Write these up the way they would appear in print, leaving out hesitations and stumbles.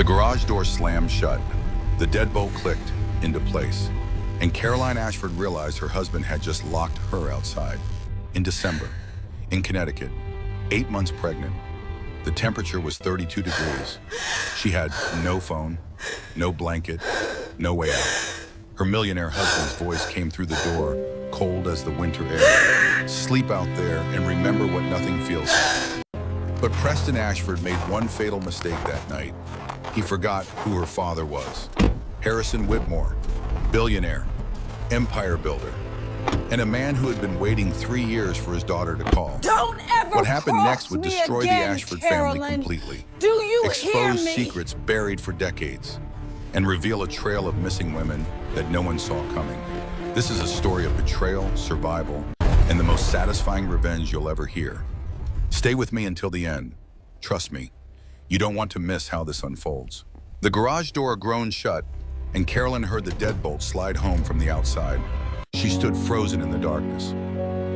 The garage door slammed shut. The deadbolt clicked into place. And Caroline Ashford realized her husband had just locked her outside. In December, in Connecticut, 8 months pregnant. The temperature was 32 degrees. She had no phone, no blanket, no way out. Her millionaire husband's voice came through the door, cold as the winter air. Sleep out there and remember what nothing feels like. But Preston Ashford made one fatal mistake that night. He forgot who her father was. Harrison Whitmore, billionaire, empire builder, and a man who had been waiting 3 years for his daughter to call. Don't ever What happened cross next would me destroy again, the Ashford Carolyn. family completely. Do you hear Expose me? secrets buried for decades, and reveal a trail of missing women that no one saw coming. This is a story of betrayal, survival, and the most satisfying revenge you'll ever hear. Stay with me until the end. Trust me, you don't want to miss how this unfolds. The garage door groaned shut, and Carolyn heard the deadbolt slide home from the outside. She stood frozen in the darkness.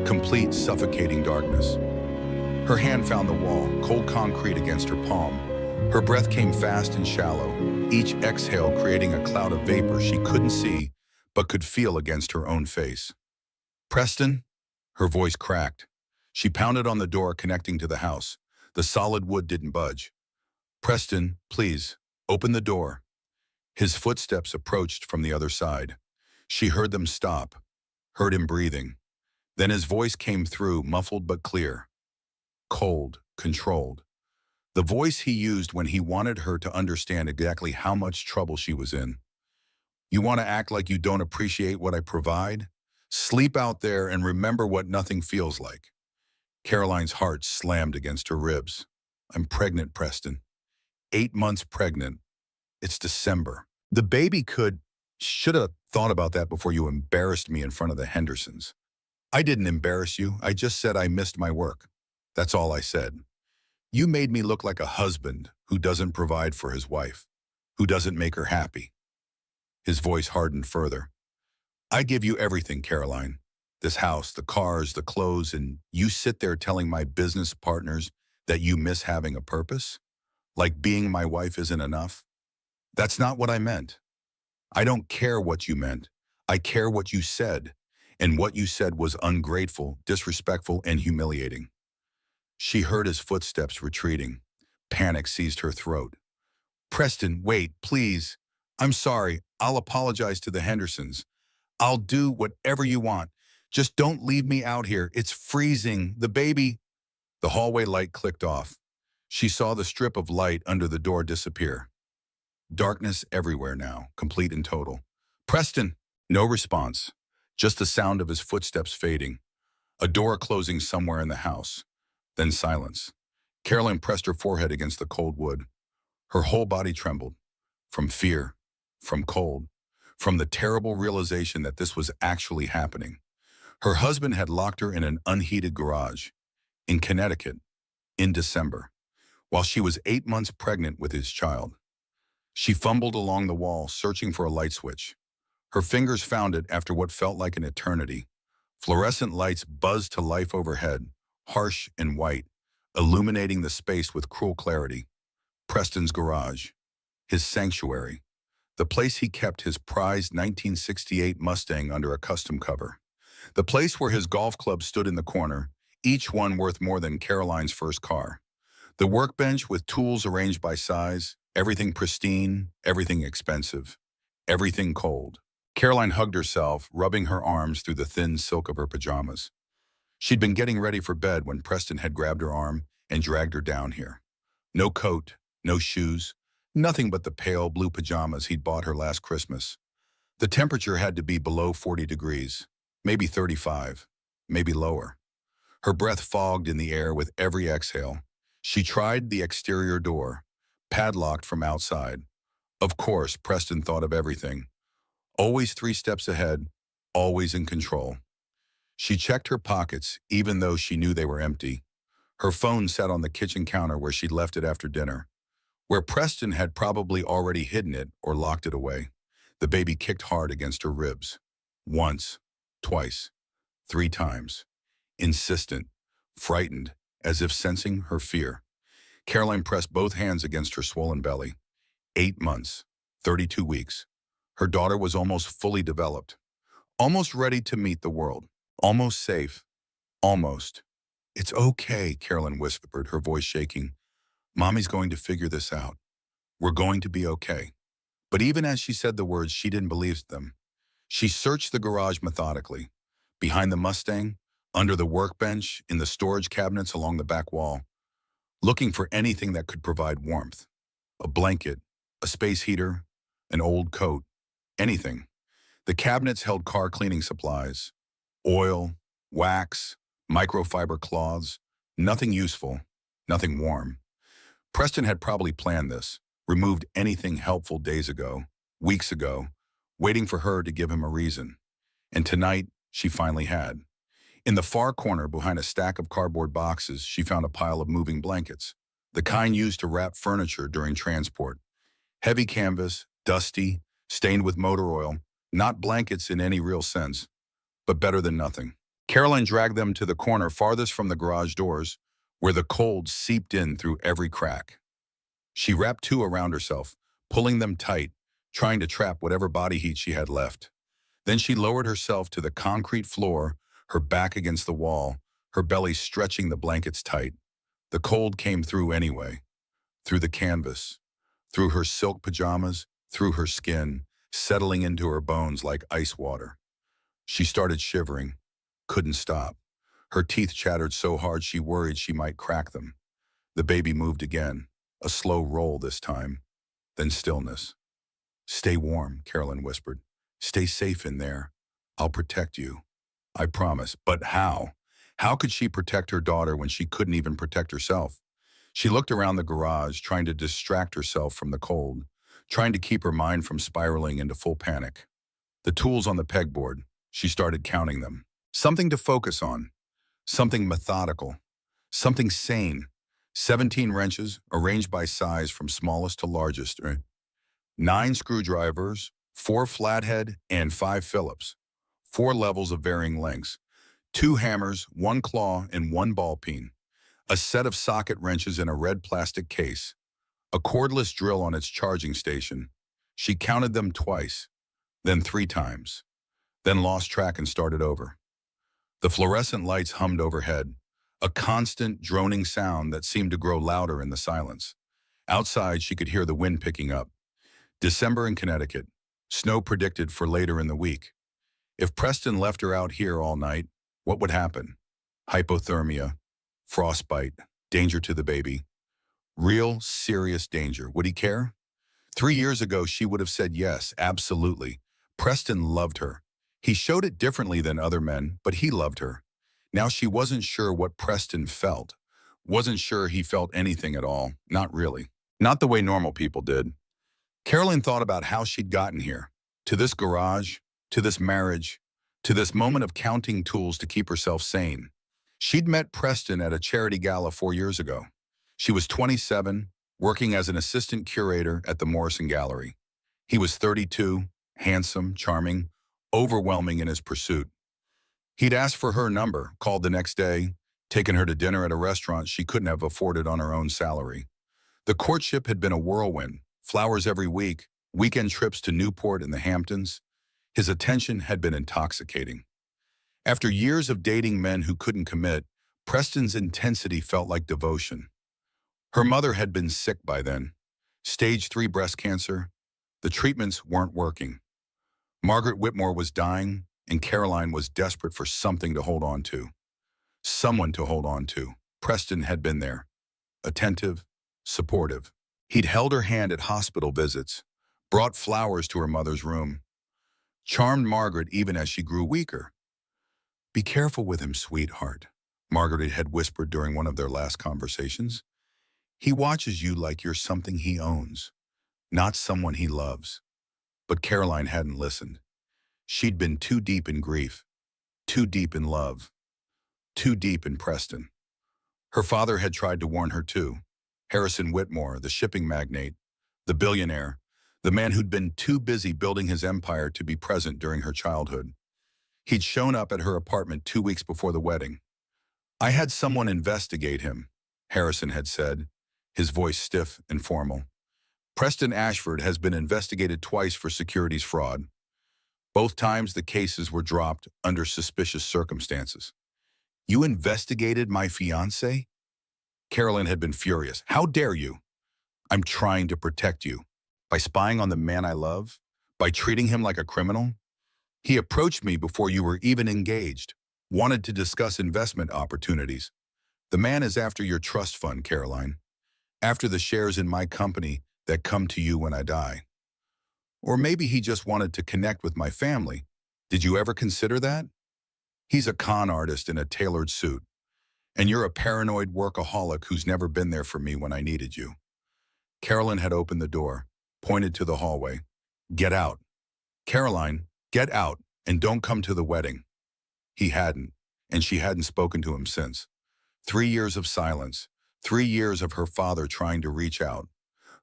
Complete, suffocating darkness. Her hand found the wall, cold concrete against her palm. Her breath came fast and shallow, each exhale creating a cloud of vapor she couldn't see, but could feel against her own face. Preston? Her voice cracked. She pounded on the door connecting to the house. The solid wood didn't budge. Preston, please, open the door. His footsteps approached from the other side. She heard them stop, heard him breathing. Then his voice came through, muffled but clear. Cold, controlled. The voice he used when he wanted her to understand exactly how much trouble she was in. You want to act like you don't appreciate what I provide? Sleep out there and remember what nothing feels like. Caroline's heart slammed against her ribs. I'm pregnant, Preston. 8 months pregnant. It's December. The baby should have thought about that before you embarrassed me in front of the Hendersons. I didn't embarrass you. I just said I missed my work. That's all I said. You made me look like a husband who doesn't provide for his wife, who doesn't make her happy. His voice hardened further. I give you everything, Caroline. This house, the cars, the clothes, and you sit there telling my business partners that you miss having a purpose? Like being my wife isn't enough? That's not what I meant. I don't care what you meant. I care what you said. And what you said was ungrateful, disrespectful, and humiliating. She heard his footsteps retreating. Panic seized her throat. Preston, wait, please. I'm sorry. I'll apologize to the Hendersons. I'll do whatever you want. Just don't leave me out here. It's freezing. The baby... The hallway light clicked off. She saw the strip of light under the door disappear. Darkness everywhere now, complete and total. Preston! No response. Just the sound of his footsteps fading. A door closing somewhere in the house. Then silence. Caroline pressed her forehead against the cold wood. Her whole body trembled. From fear. From cold. From the terrible realization that this was actually happening. Her husband had locked her in an unheated garage. In Connecticut. In December. While she was 8 months pregnant with his child. She fumbled along the wall, searching for a light switch. Her fingers found it after what felt like an eternity. Fluorescent lights buzzed to life overhead, harsh and white, illuminating the space with cruel clarity. Preston's garage. His sanctuary. The place he kept his prized 1968 Mustang under a custom cover. The place where his golf club stood in the corner, each one worth more than Caroline's first car. The workbench with tools arranged by size, everything pristine, everything expensive, everything cold. Caroline hugged herself, rubbing her arms through the thin silk of her pajamas. She'd been getting ready for bed when Preston had grabbed her arm and dragged her down here. No coat, no shoes, nothing but the pale blue pajamas he'd bought her last Christmas. The temperature had to be below 40 degrees, maybe 35, maybe lower. Her breath fogged in the air with every exhale. She tried the exterior door, padlocked from outside. Of course, Preston thought of everything. Always 3 steps ahead, always in control. She checked her pockets, even though she knew they were empty. Her phone sat on the kitchen counter where she'd left it after dinner, where Preston had probably already hidden it or locked it away. The baby kicked hard against her ribs. Once, twice, 3 times. Insistent, frightened, as if sensing her fear. Caroline pressed both hands against her swollen belly. 8 months, 32 weeks. Her daughter was almost fully developed, almost ready to meet the world, almost safe, almost. It's okay, Carolyn whispered, her voice shaking. Mommy's going to figure this out. We're going to be okay. But even as she said the words, she didn't believe them. She searched the garage methodically, behind the Mustang, under the workbench, in the storage cabinets along the back wall, looking for anything that could provide warmth. A blanket, a space heater, an old coat, anything. The cabinets held car cleaning supplies, oil, wax, microfiber cloths, nothing useful, nothing warm. Preston had probably planned this, removed anything helpful days ago, weeks ago, waiting for her to give him a reason. And tonight, she finally had. In the far corner, behind a stack of cardboard boxes, she found a pile of moving blankets, the kind used to wrap furniture during transport. Heavy canvas, dusty, stained with motor oil, not blankets in any real sense, but better than nothing. Caroline dragged them to the corner farthest from the garage doors, where the cold seeped in through every crack. She wrapped two around herself, pulling them tight, trying to trap whatever body heat she had left. Then she lowered herself to the concrete floor, her back against the wall, her belly stretching the blankets tight. The cold came through anyway, through the canvas, through her silk pajamas, through her skin, settling into her bones like ice water. She started shivering, couldn't stop. Her teeth chattered so hard she worried she might crack them. The baby moved again, a slow roll this time, then stillness. "Stay warm," Carolyn whispered. "Stay safe in there. I'll protect you. I promise." But how? How could she protect her daughter when she couldn't even protect herself? She looked around the garage, trying to distract herself from the cold, trying to keep her mind from spiraling into full panic. The tools on the pegboard, she started counting them. Something to focus on, something methodical, something sane. 17 wrenches, arranged by size from smallest to largest. 9 screwdrivers, 4 flathead, and 5 Phillips. 4 levels of varying lengths. 2 hammers, 1 claw, and 1 ball peen. A set of socket wrenches in a red plastic case. A cordless drill on its charging station. She counted them twice, then 3 times, then lost track and started over. The fluorescent lights hummed overhead, a constant droning sound that seemed to grow louder in the silence. Outside, she could hear the wind picking up. December in Connecticut. Snow predicted for later in the week. If Preston left her out here all night, what would happen? Hypothermia, frostbite, danger to the baby. Real, serious danger. Would he care? 3 years ago, she would have said yes, absolutely. Preston loved her. He showed it differently than other men, but he loved her. Now she wasn't sure what Preston felt. Wasn't sure he felt anything at all. Not really. Not the way normal people did. Carolyn thought about how she'd gotten here. To this garage, to this marriage, to this moment of counting tools to keep herself sane. She'd met Preston at a charity gala 4 years ago. She was 27, working as an assistant curator at the Morrison Gallery. He was 32, handsome, charming, overwhelming in his pursuit. He'd asked for her number, called the next day, taken her to dinner at a restaurant she couldn't have afforded on her own salary. The courtship had been a whirlwind, flowers every week, weekend trips to Newport and the Hamptons. His attention had been intoxicating. After years of dating men who couldn't commit, Preston's intensity felt like devotion. Her mother had been sick by then. Stage 3 breast cancer. The treatments weren't working. Margaret Whitmore was dying, and Caroline was desperate for something to hold on to. Someone to hold on to. Preston had been there. Attentive, supportive. He'd held her hand at hospital visits, brought flowers to her mother's room, charmed Margaret even as she grew weaker. "Be careful with him, sweetheart," Margaret had whispered during one of their last conversations. "He watches you like you're something he owns, not someone he loves." But Caroline hadn't listened. She'd been too deep in grief, too deep in love, too deep in Preston. Her father had tried to warn her too. Harrison Whitmore, the shipping magnate, the billionaire, the man who'd been too busy building his empire to be present during her childhood. He'd shown up at her apartment 2 weeks before the wedding. "I had someone investigate him," Harrison had said, his voice stiff and formal. Preston Ashford has been investigated twice for securities fraud. Both times the cases were dropped under suspicious circumstances. You investigated my fiancé? Carolyn had been furious. How dare you? I'm trying to protect you. By spying on the man I love? By treating him like a criminal? He approached me before you were even engaged, wanted to discuss investment opportunities. The man is after your trust fund, Caroline. After the shares in my company that come to you when I die. Or maybe he just wanted to connect with my family. Did you ever consider that? He's a con artist in a tailored suit, and you're a paranoid workaholic who's never been there for me when I needed you. Carolyn had opened the door, pointed to the hallway. Get out. Caroline, get out and don't come to the wedding. He hadn't, and she hadn't spoken to him since. 3 years of silence, 3 years of her father trying to reach out.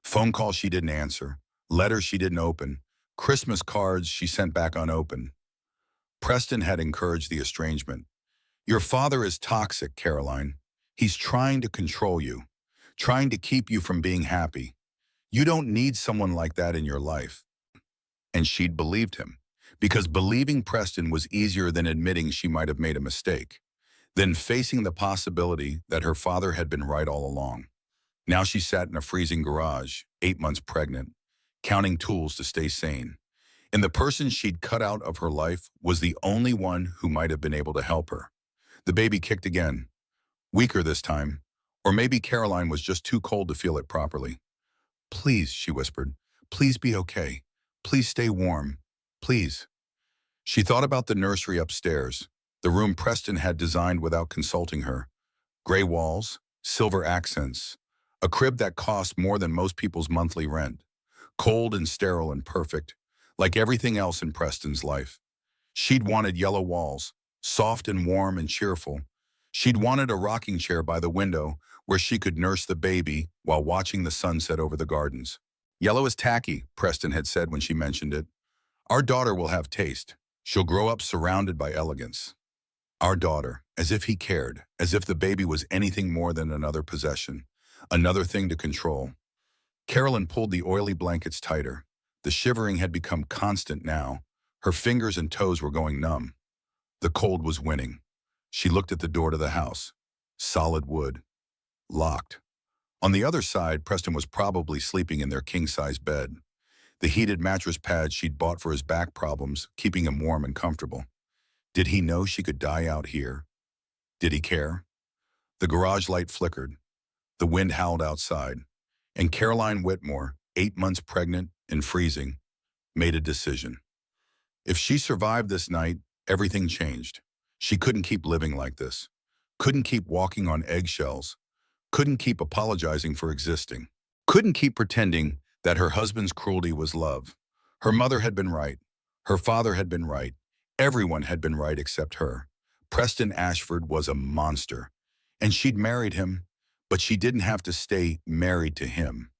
Phone calls she didn't answer, letters she didn't open, Christmas cards she sent back unopened. Preston had encouraged the estrangement. Your father is toxic, Caroline. He's trying to control you, trying to keep you from being happy. You don't need someone like that in your life. And she'd believed him, because believing Preston was easier than admitting she might have made a mistake, than facing the possibility that her father had been right all along. Now she sat in a freezing garage, 8 months pregnant, counting tools to stay sane. And the person she'd cut out of her life was the only one who might have been able to help her. The baby kicked again, weaker this time, or maybe Caroline was just too cold to feel it properly. Please, she whispered, please be okay. Please stay warm. Please. She thought about the nursery upstairs, the room Preston had designed without consulting her. Gray walls, silver accents, a crib that cost more than most people's monthly rent. Cold and sterile and perfect, like everything else in Preston's life. She'd wanted yellow walls, soft and warm and cheerful. She'd wanted a rocking chair by the window where she could nurse the baby while watching the sunset over the gardens. Yellow is tacky, Preston had said when she mentioned it. Our daughter will have taste. She'll grow up surrounded by elegance. Our daughter, as if he cared, as if the baby was anything more than another possession, another thing to control. Carolyn pulled the oily blankets tighter. The shivering had become constant now. Her fingers and toes were going numb. The cold was winning. She looked at the door to the house. Solid wood. Locked. On the other side, Preston was probably sleeping in their king-size bed. The heated mattress pad she'd bought for his back problems, keeping him warm and comfortable. Did he know she could die out here? Did he care? The garage light flickered. The wind howled outside. And Caroline Whitmore, 8 months pregnant and freezing, made a decision. If she survived this night, everything changed. She couldn't keep living like this. Couldn't keep walking on eggshells. Couldn't keep apologizing for existing. Couldn't keep pretending that her husband's cruelty was love. Her mother had been right. Her father had been right. Everyone had been right except her. Preston Ashford was a monster. And she'd married him, but she didn't have to stay married to him.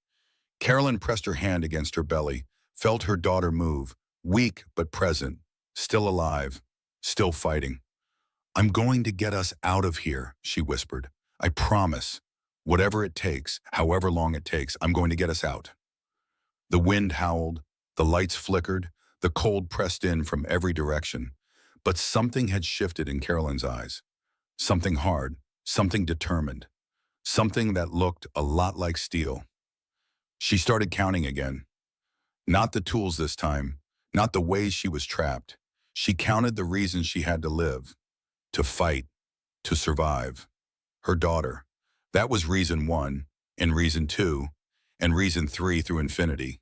Carolyn pressed her hand against her belly, felt her daughter move, weak but present, still alive, still fighting. I'm going to get us out of here, she whispered. I promise. Whatever it takes, however long it takes, I'm going to get us out. The wind howled, the lights flickered, the cold pressed in from every direction. But something had shifted in Carolyn's eyes. Something hard, something determined, something that looked a lot like steel. She started counting again. Not the tools this time, not the ways she was trapped. She counted the reasons she had to live, to fight, to survive. Her daughter. That was reason 1, and reason 2, and reason 3 through infinity.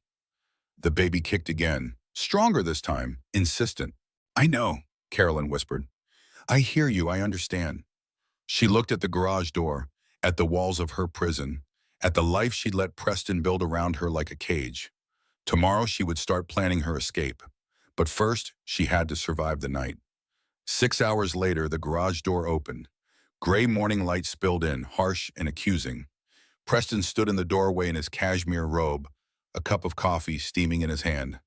The baby kicked again, stronger this time, insistent. I know, Carolyn whispered. I hear you, I understand. She looked at the garage door, at the walls of her prison, at the life she'd let Preston build around her like a cage. Tomorrow she would start planning her escape. But first, she had to survive the night. 6 hours later, the garage door opened. Gray morning light spilled in, harsh and accusing. Preston stood in the doorway in his cashmere robe, a cup of coffee steaming in his hand.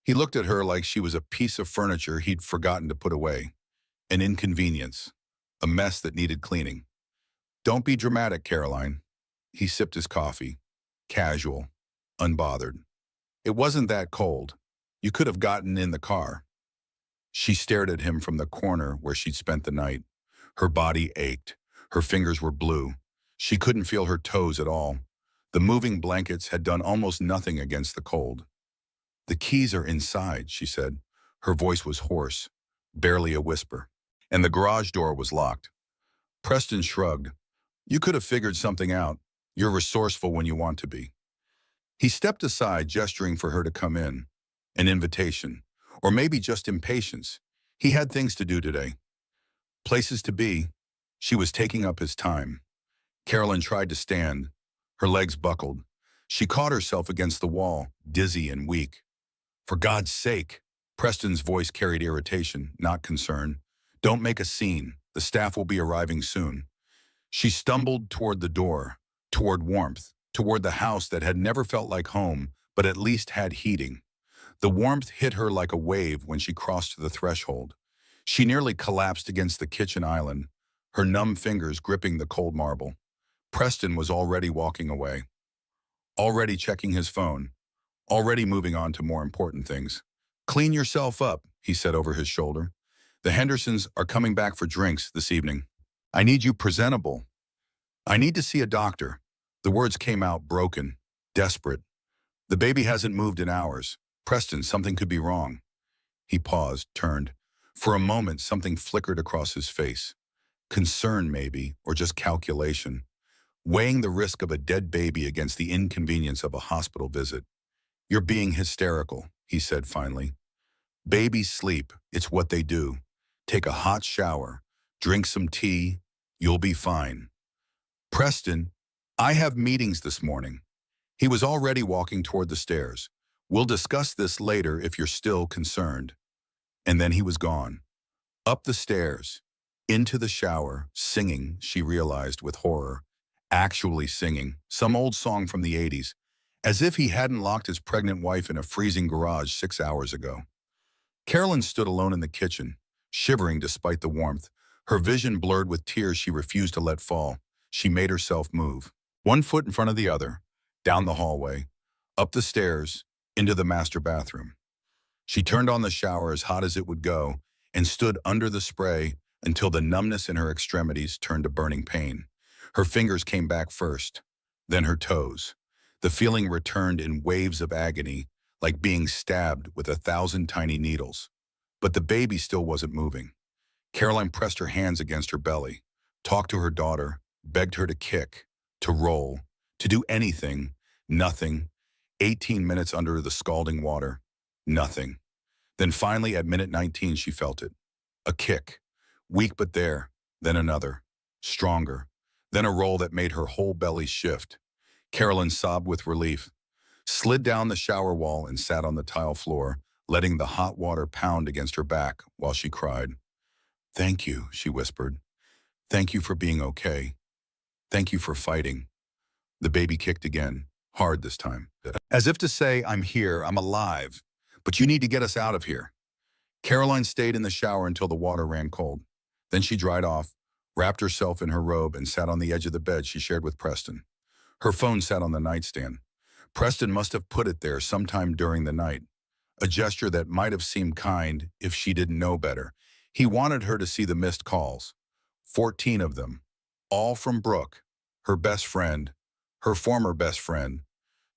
He looked at her like she was a piece of furniture he'd forgotten to put away. An inconvenience. A mess that needed cleaning. Don't be dramatic, Caroline. He sipped his coffee. Casual. unbothered. It wasn't that cold. You could have gotten in the car. She stared at him from the corner where she'd spent the night. Her body ached. Her fingers were blue. She couldn't feel her toes at all. The moving blankets had done almost nothing against the cold. "The keys are inside," she said. Her voice was hoarse, barely a whisper. And the garage door was locked. Preston shrugged. "You could have figured something out. You're resourceful when you want to be." He stepped aside, gesturing for her to come in. An invitation. Or maybe just impatience. He had things to do today. Places to be. She was taking up his time. Carolyn tried to stand. Her legs buckled. She caught herself against the wall, dizzy and weak. "For God's sake," Preston's voice carried irritation, not concern. "Don't make a scene. The staff will be arriving soon." She stumbled toward the door, toward warmth, toward the house that had never felt like home, but at least had heating. The warmth hit her like a wave when she crossed the threshold. She nearly collapsed against the kitchen island, her numb fingers gripping the cold marble. Preston was already walking away, already checking his phone, already moving on to more important things. "Clean yourself up," he said over his shoulder. "The Hendersons are coming back for drinks this evening. I need you presentable. I need to see a doctor." The words came out broken, desperate. "The baby hasn't moved in hours. Preston, something could be wrong." He paused, turned. For a moment, something flickered across his face. Concern, maybe, or just calculation. Weighing the risk of a dead baby against the inconvenience of a hospital visit. "You're being hysterical," he said finally. "Babies sleep. It's what they do. Take a hot shower. Drink some tea. You'll be fine." "Preston, I have meetings this morning." He was already walking toward the stairs. "We'll discuss this later if you're still concerned." And then he was gone. Up the stairs, into the shower, singing, she realized with horror. Actually singing, some old song from the 80s, as if he hadn't locked his pregnant wife in a freezing garage 6 hours ago. Carolyn stood alone in the kitchen, shivering despite the warmth, her vision blurred with tears she refused to let fall. She made herself move, one foot in front of the other, down the hallway, up the stairs, into the master bathroom. She turned on the shower as hot as it would go and stood under the spray until the numbness in her extremities turned to burning pain. Her fingers came back first, then her toes. The feeling returned in waves of agony, like being stabbed with 1,000 tiny needles. But the baby still wasn't moving. Caroline pressed her hands against her belly, talked to her daughter, begged her to kick, to roll, to do anything. Nothing. 18 minutes under the scalding water. Nothing. Then finally at minute 19 she felt it. A kick. Weak but there. Then another. Stronger. Then a roll that made her whole belly shift. Carolyn sobbed with relief, slid down the shower wall and sat on the tile floor, letting the hot water pound against her back while she cried. "Thank you," she whispered. "Thank you for being okay. Thank you for fighting." The baby kicked again, hard this time. As if to say, "I'm here, I'm alive, but you need to get us out of here." Caroline stayed in the shower until the water ran cold. Then she dried off, wrapped herself in her robe, and sat on the edge of the bed she shared with Preston. Her phone sat on the nightstand. Preston must have put it there sometime during the night, a gesture that might have seemed kind if she didn't know better. He wanted her to see the missed calls, 14 of them, all from Brooke, her best friend, her former best friend,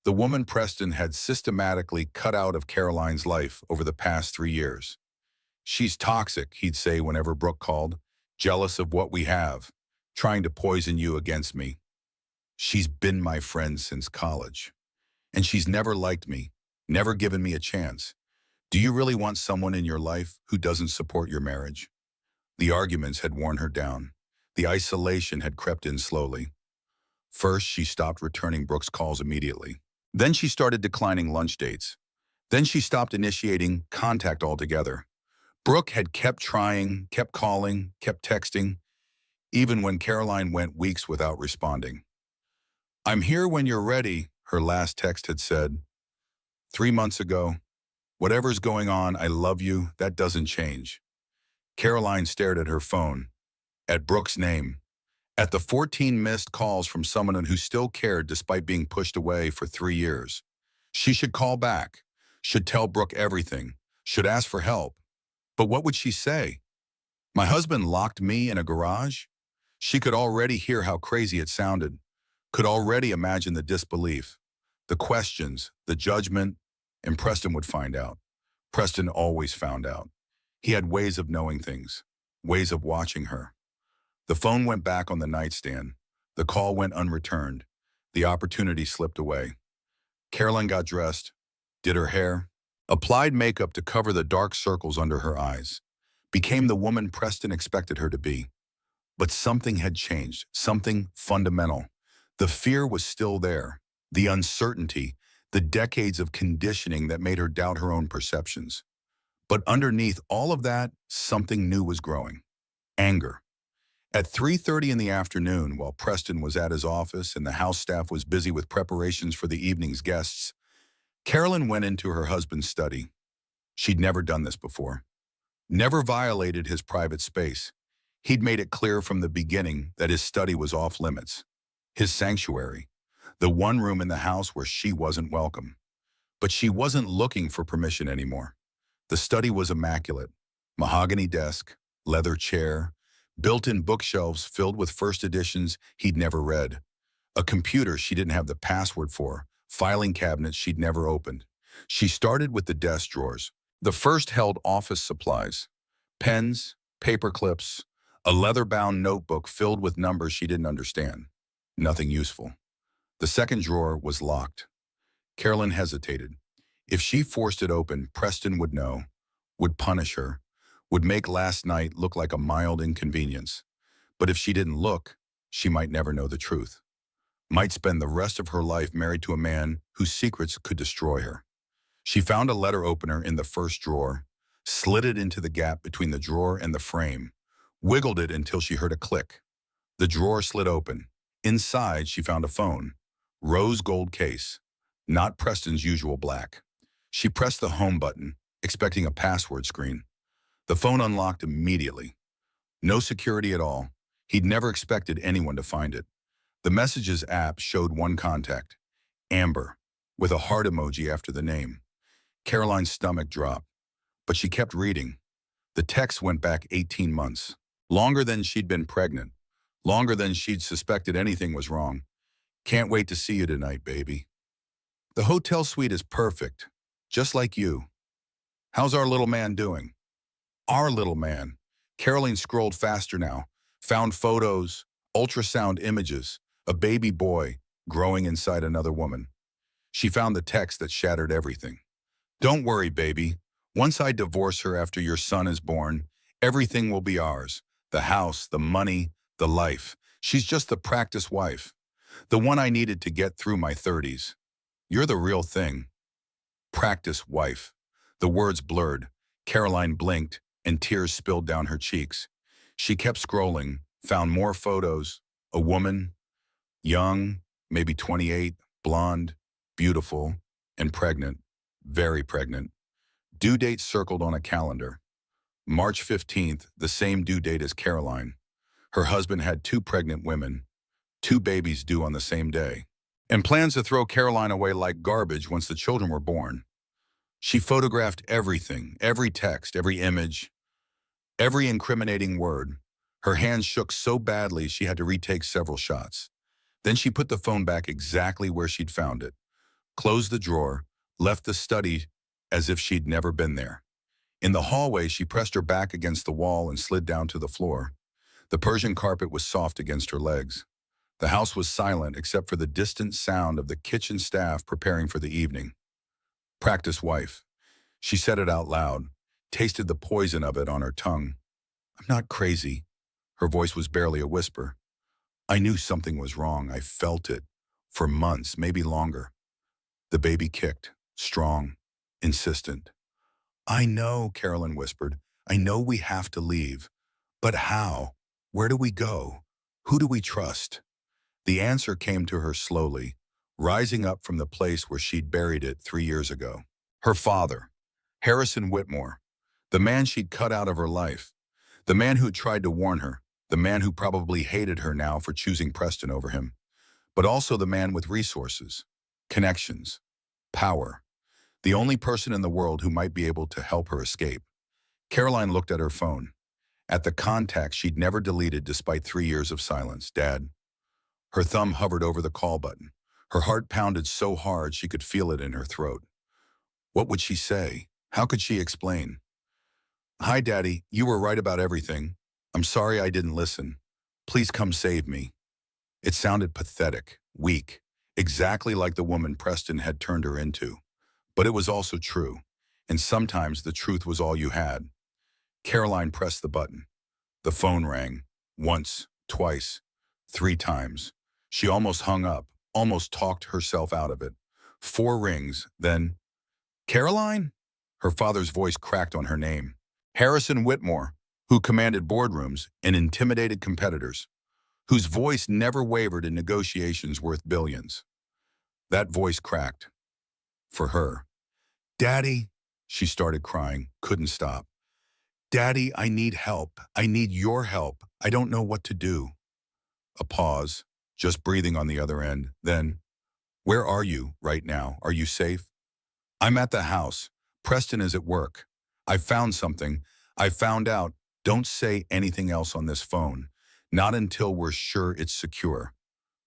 the woman Preston had systematically cut out of Caroline's life over the past 3 years. "She's toxic," he'd say whenever Brooke called, "jealous of what we have, trying to poison you against me. She's been my friend since college. And she's never liked me, never given me a chance. Do you really want someone in your life who doesn't support your marriage?" The arguments had worn her down. The isolation had crept in slowly. First, she stopped returning Brooke's calls immediately. Then she started declining lunch dates. Then she stopped initiating contact altogether. Brooke had kept trying, kept calling, kept texting, even when Caroline went weeks without responding. "I'm here when you're ready," her last text had said. 3 months ago, "Whatever's going on, I love you, that doesn't change." Caroline stared at her phone, at Brooke's name, at the 14 missed calls from someone who still cared despite being pushed away for 3 years. She should call back, should tell Brooke everything, should ask for help. But what would she say? My husband locked me in a garage? She could already hear how crazy it sounded, could already imagine the disbelief, the questions, the judgment, and Preston would find out. Preston always found out. He had ways of knowing things, ways of watching her. The phone went back on the nightstand. The call went unreturned. The opportunity slipped away. Caroline got dressed, did her hair, applied makeup to cover the dark circles under her eyes, became the woman Preston expected her to be. But something had changed, something fundamental. The fear was still there, the uncertainty, the decades of conditioning that made her doubt her own perceptions. But underneath all of that, something new was growing. Anger. At 3:30 in the afternoon, while Preston was at his office and the house staff was busy with preparations for the evening's guests, Carolyn went into her husband's study. She'd never done this before. Never violated his private space. He'd made it clear from the beginning that his study was off limits. His sanctuary. The one room in the house where she wasn't welcome. But she wasn't looking for permission anymore. The study was immaculate. Mahogany desk, leather chair, built-in bookshelves filled with first editions he'd never read. A computer she didn't have the password for, filing cabinets she'd never opened. She started with the desk drawers. The first held office supplies, pens, paper clips, a leather-bound notebook filled with numbers she didn't understand. Nothing useful. The second drawer was locked. Carolyn hesitated. If she forced it open, Preston would know, would punish her, would make last night look like a mild inconvenience. But if she didn't look, she might never know the truth. Might spend the rest of her life married to a man whose secrets could destroy her. She found a letter opener in the first drawer, slid it into the gap between the drawer and the frame, wiggled it until she heard a click. The drawer slid open. Inside, she found a phone. Rose gold case. Not Preston's usual black. She pressed the home button, expecting a password screen. The phone unlocked immediately. No security at all. He'd never expected anyone to find it. The Messages app showed one contact, Amber, with a heart emoji after the name. Caroline's stomach dropped, but she kept reading. The text went back 18 months, longer than she'd been pregnant, longer than she'd suspected anything was wrong. Can't wait to see you tonight, baby. The hotel suite is perfect, just like you. How's our little man doing? Our little man. Caroline scrolled faster now, found photos, ultrasound images, a baby boy growing inside another woman. She found the text that shattered everything. Don't worry, baby. Once I divorce her after your son is born, everything will be ours. The house, the money, the life. She's just the practice wife. The one I needed to get through my 30s. You're the real thing. Practice wife. The words blurred. Caroline blinked, and tears spilled down her cheeks. She kept scrolling, found more photos. A woman, young, maybe 28, blonde, beautiful, and pregnant, very pregnant. Due date circled on a calendar. March 15th, the same due date as Caroline. Her husband had 2 pregnant women, 2 babies due on the same day, and plans to throw Caroline away like garbage once the children were born. She photographed everything, every text, every image, every incriminating word. Her hands shook so badly she had to retake several shots. Then she put the phone back exactly where she'd found it, closed the drawer, left the study as if she'd never been there. In the hallway, she pressed her back against the wall and slid down to the floor. The Persian carpet was soft against her legs. The house was silent except for the distant sound of the kitchen staff preparing for the evening. Practice wife. She said it out loud, tasted the poison of it on her tongue. I'm not crazy. Her voice was barely a whisper. I knew something was wrong. I felt it. For months, maybe longer. The baby kicked, strong, insistent. I know, Carolyn whispered. I know we have to leave. But how? Where do we go? Who do we trust? The answer came to her slowly, rising up from the place where she'd buried it 3 years ago. Her father, Harrison Whitmore, the man she'd cut out of her life, the man who'd tried to warn her, the man who probably hated her now for choosing Preston over him, but also the man with resources, connections. Power. The only person in the world who might be able to help her escape. Caroline looked at her phone. At the contact she'd never deleted despite 3 years of silence. Dad. Her thumb hovered over the call button. Her heart pounded so hard she could feel it in her throat. What would she say? How could she explain? Hi, Daddy. You were right about everything. I'm sorry I didn't listen. Please come save me. It sounded pathetic, weak, exactly like the woman Preston had turned her into. But it was also true. And sometimes the truth was all you had. Caroline pressed the button. The phone rang. Once, twice, 3 times. She almost hung up, almost talked herself out of it. 4 rings, then, Caroline? Her father's voice cracked on her name. Harrison Whitmore, who commanded boardrooms and intimidated competitors, whose voice never wavered in negotiations worth billions. That voice cracked. For her. Daddy, she started crying, couldn't stop. Daddy, I need help. I need your help. I don't know what to do. A pause, just breathing on the other end. Then, where are you right now? Are you safe? I'm at the house. Preston is at work. I found something. I found out. Don't say anything else on this phone. Not until we're sure it's secure.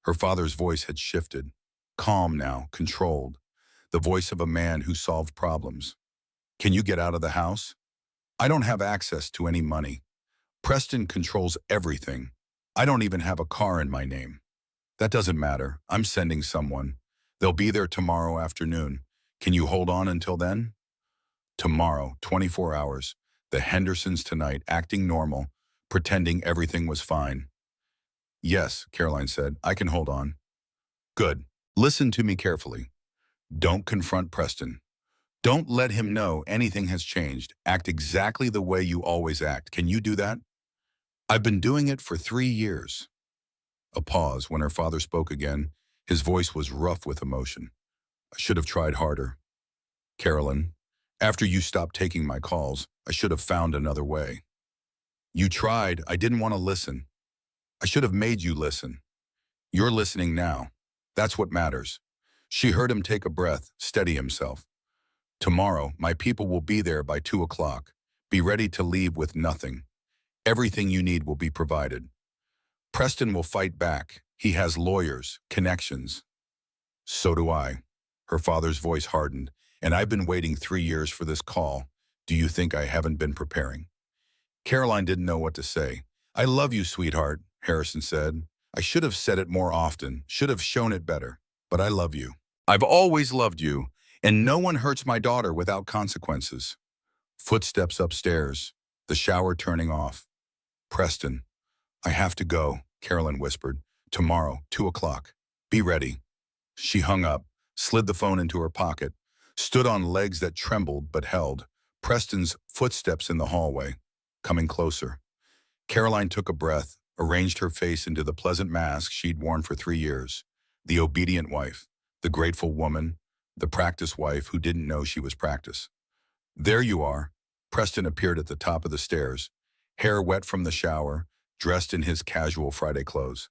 Her father's voice had shifted. Calm now, controlled. The voice of a man who solved problems. Can you get out of the house? I don't have access to any money. Preston controls everything. I don't even have a car in my name. That doesn't matter. I'm sending someone. They'll be there tomorrow afternoon. Can you hold on until then? Tomorrow, 24 hours. The Hendersons tonight, acting normal, pretending everything was fine. Yes, Caroline said, I can hold on. Good. Listen to me carefully. Don't confront Preston. Don't let him know anything has changed. Act exactly the way you always act. Can you do that? I've been doing it for 3 years. A pause when her father spoke again. His voice was rough with emotion. I should have tried harder. Carolyn, after you stopped taking my calls, I should have found another way. You tried. I didn't want to listen. I should have made you listen. You're listening now. That's what matters. She heard him take a breath, steady himself. Tomorrow, my people will be there by 2 o'clock. Be ready to leave with nothing. Everything you need will be provided. Preston will fight back. He has lawyers, connections. So do I. Her father's voice hardened. And I've been waiting 3 years for this call. Do you think I haven't been preparing? Caroline didn't know what to say. I love you, sweetheart, Harrison said. I should have said it more often, should have shown it better, but I love you. I've always loved you, and no one hurts my daughter without consequences. Footsteps upstairs, the shower turning off. Preston, I have to go, Caroline whispered. Tomorrow, 2 o'clock. Be ready. She hung up, slid the phone into her pocket, stood on legs that trembled but held. Preston's footsteps in the hallway, coming closer. Caroline took a breath, arranged her face into the pleasant mask she'd worn for 3 years. The obedient wife, the grateful woman, the practice wife who didn't know she was practice. There you are. Preston appeared at the top of the stairs, hair wet from the shower, dressed in his casual Friday clothes.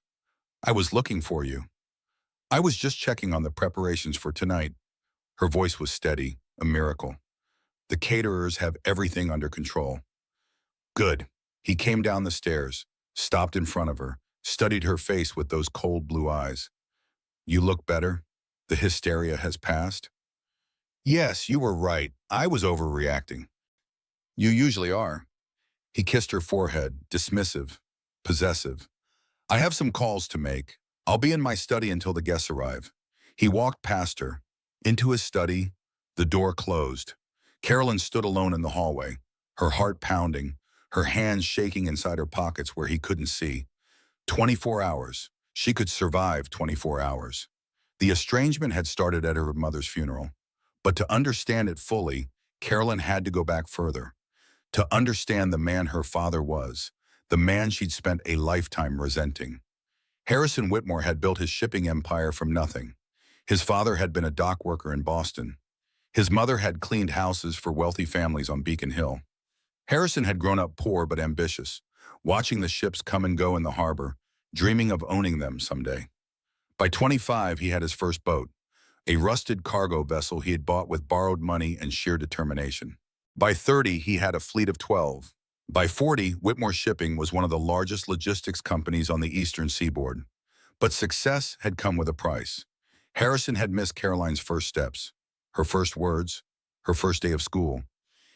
I was looking for you. I was just checking on the preparations for tonight. Her voice was steady, a miracle. The caterers have everything under control. Good. He came down the stairs, stopped in front of her, studied her face with those cold blue eyes. You look better? The hysteria has passed? Yes, you were right. I was overreacting. You usually are. He kissed her forehead, dismissive, possessive. I have some calls to make. I'll be in my study until the guests arrive. He walked past her, into his study, the door closed. Carolyn stood alone in the hallway, her heart pounding, her hands shaking inside her pockets where he couldn't see. 24 hours. She could survive 24 hours. The estrangement had started at her mother's funeral. But to understand it fully, Carolyn had to go back further. To understand the man her father was, the man she'd spent a lifetime resenting. Harrison Whitmore had built his shipping empire from nothing. His father had been a dock worker in Boston. His mother had cleaned houses for wealthy families on Beacon Hill. Harrison had grown up poor but ambitious, watching the ships come and go in the harbor, dreaming of owning them someday. By 25, he had his first boat, a rusted cargo vessel he had bought with borrowed money and sheer determination. By 30, he had a fleet of 12. By 40, Whitmore Shipping was one of the largest logistics companies on the eastern seaboard. But success had come with a price. Harrison had missed Caroline's first steps, her first words, her first day of school.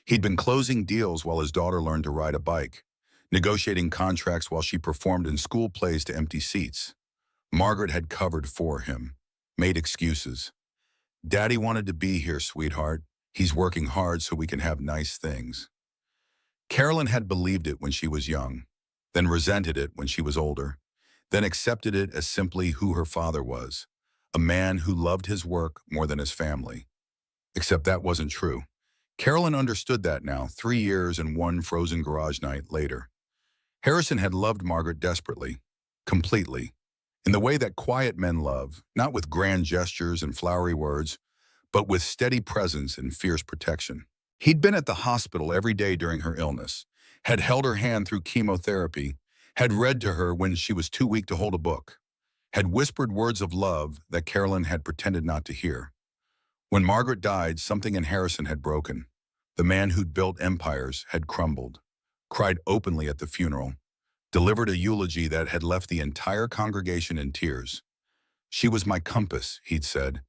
He'd been closing deals while his daughter learned to ride a bike, negotiating contracts while she performed in school plays to empty seats. Margaret had covered for him, made excuses. Daddy wanted to be here, sweetheart. He's working hard so we can have nice things. Carolyn had believed it when she was young, then resented it when she was older, then accepted it as simply who her father was, a man who loved his work more than his family. Except that wasn't true. Carolyn understood that now, 3 years and one frozen garage night later. Harrison had loved Margaret desperately, completely, in the way that quiet men love, not with grand gestures and flowery words, but with steady presence and fierce protection. He'd been at the hospital every day during her illness, had held her hand through chemotherapy, had read to her when she was too weak to hold a book, had whispered words of love that Carolyn had pretended not to hear. When Margaret died, something in Harrison had broken. The man who'd built empires had crumbled, cried openly at the funeral, delivered a eulogy that had left the entire congregation in tears. She was my compass, he'd said.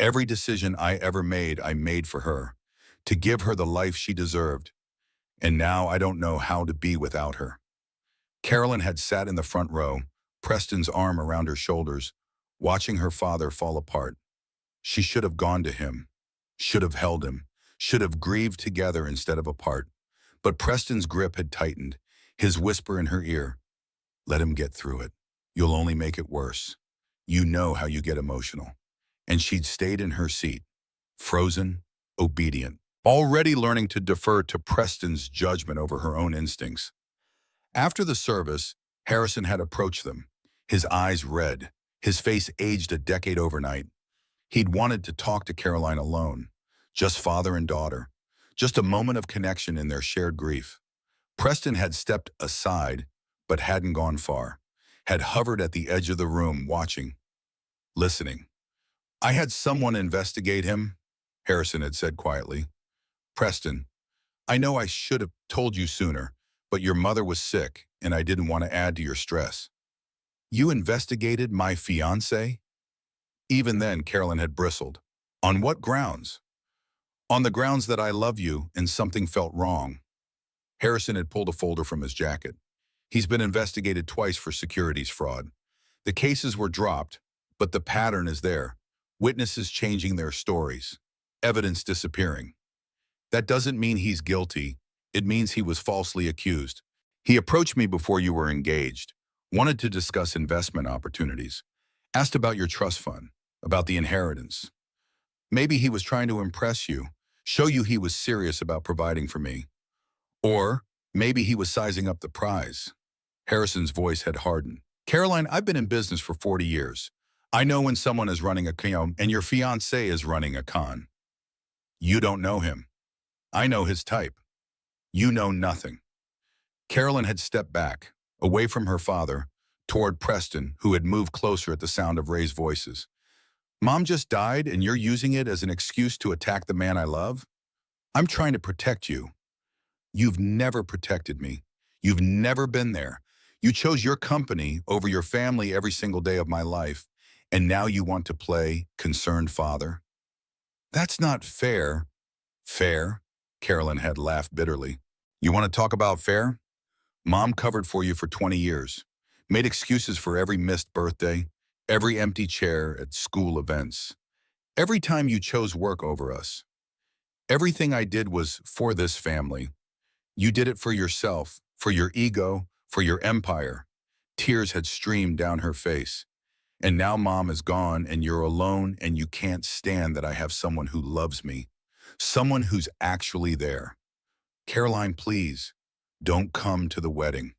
Every decision I ever made, I made for her, to give her the life she deserved. And now I don't know how to be without her. Carolyn had sat in the front row, Preston's arm around her shoulders, watching her father fall apart. She should have gone to him, should have held him, should have grieved together instead of apart. But Preston's grip had tightened, his whisper in her ear, "Let him get through it. You'll only make it worse. You know how you get emotional." And she'd stayed in her seat, frozen, obedient, already learning to defer to Preston's judgment over her own instincts. After the service, Harrison had approached them, his eyes red, his face aged a decade overnight. He'd wanted to talk to Caroline alone, just father and daughter, just a moment of connection in their shared grief. Preston had stepped aside, but hadn't gone far, had hovered at the edge of the room, watching, listening. "I had someone investigate him," Harrison had said quietly. "Preston, I know I should have told you sooner, but your mother was sick, and I didn't want to add to your stress." "You investigated my fiancé?" Even then, Carolyn had bristled. "On what grounds?" "On the grounds that I love you and something felt wrong." Harrison had pulled a folder from his jacket. "He's been investigated twice for securities fraud. The cases were dropped, but the pattern is there. Witnesses changing their stories. Evidence disappearing. That doesn't mean he's guilty. It means he was falsely accused. He approached me before you were engaged, wanted to discuss investment opportunities, asked about your trust fund, about the inheritance. Maybe he was trying to impress you, show you he was serious about providing for me. Or maybe he was sizing up the prize." Harrison's voice had hardened. "Caroline, I've been in business for 40 years. I know when someone is running a con, and your fiancé is running a con. You don't know him. I know his type. You know nothing." Carolyn had stepped back, away from her father, toward Preston, who had moved closer at the sound of raised voices. "Mom just died, and you're using it as an excuse to attack the man I love? I'm trying to protect you. You've never protected me. You've never been there. You chose your company over your family every single day of my life, and now you want to play concerned father? That's not fair." "Fair?" Carolyn had laughed bitterly. "You want to talk about fair? Mom covered for you for 20 years, made excuses for every missed birthday, every empty chair at school events, every time you chose work over us. Everything I did was for this family. You did it for yourself, for your ego, for your empire." Tears had streamed down her face. "And now Mom is gone and you're alone, and you can't stand that I have someone who loves me, someone who's actually there. Caroline, please, don't come to the wedding."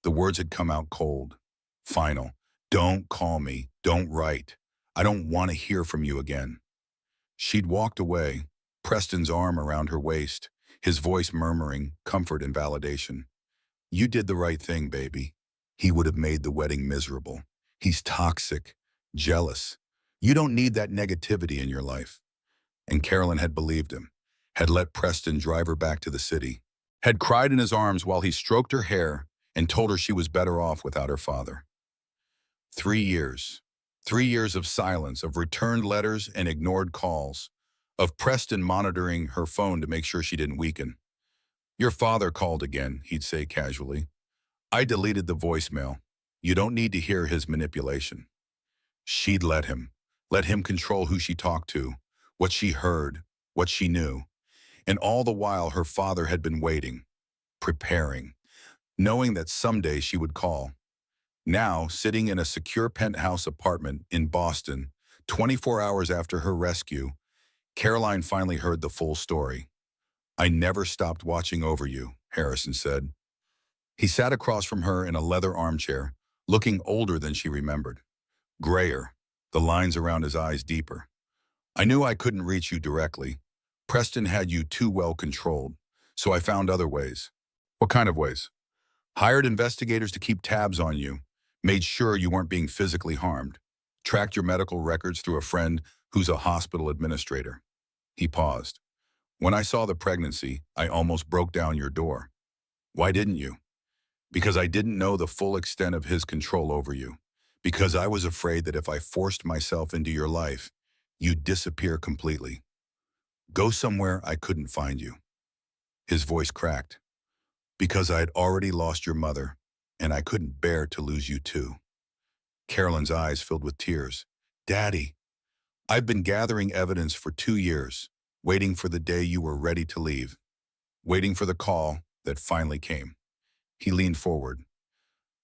The words had come out cold, final. "Don't call me, don't write. I don't want to hear from you again." She'd walked away, Preston's arm around her waist, his voice murmuring comfort and validation. "You did the right thing, baby. He would have made the wedding miserable. He's toxic, jealous. You don't need that negativity in your life. And Carolyn had believed him, had let Preston drive her back to the city, had cried in his arms while he stroked her hair and told her she was better off without her father. 3 years. 3 years of silence, of returned letters and ignored calls, of Preston monitoring her phone to make sure she didn't weaken. Your father called again, he'd say casually. I deleted the voicemail. You don't need to hear his manipulation. She'd let him control who she talked to, what she heard, what she knew. And all the while her father had been waiting, preparing, knowing that someday she would call. Now, sitting in a secure penthouse apartment in Boston, 24 hours after her rescue, Caroline finally heard the full story. I never stopped watching over you, Harrison said. He sat across from her in a leather armchair, looking older than she remembered. Grayer, the lines around his eyes deeper. I knew I couldn't reach you directly. Preston had you too well controlled, so I found other ways. What kind of ways? Hired investigators to keep tabs on you, made sure you weren't being physically harmed, tracked your medical records through a friend who's a hospital administrator. He paused. When I saw the pregnancy, I almost broke down your door. Why didn't you? Because I didn't know the full extent of his control over you. Because I was afraid that if I forced myself into your life, you'd disappear completely. Go somewhere I couldn't find you. His voice cracked. Because I had already lost your mother, and I couldn't bear to lose you too. Carolyn's eyes filled with tears. Daddy, I've been gathering evidence for 2 years, waiting for the day you were ready to leave, waiting for the call that finally came. He leaned forward.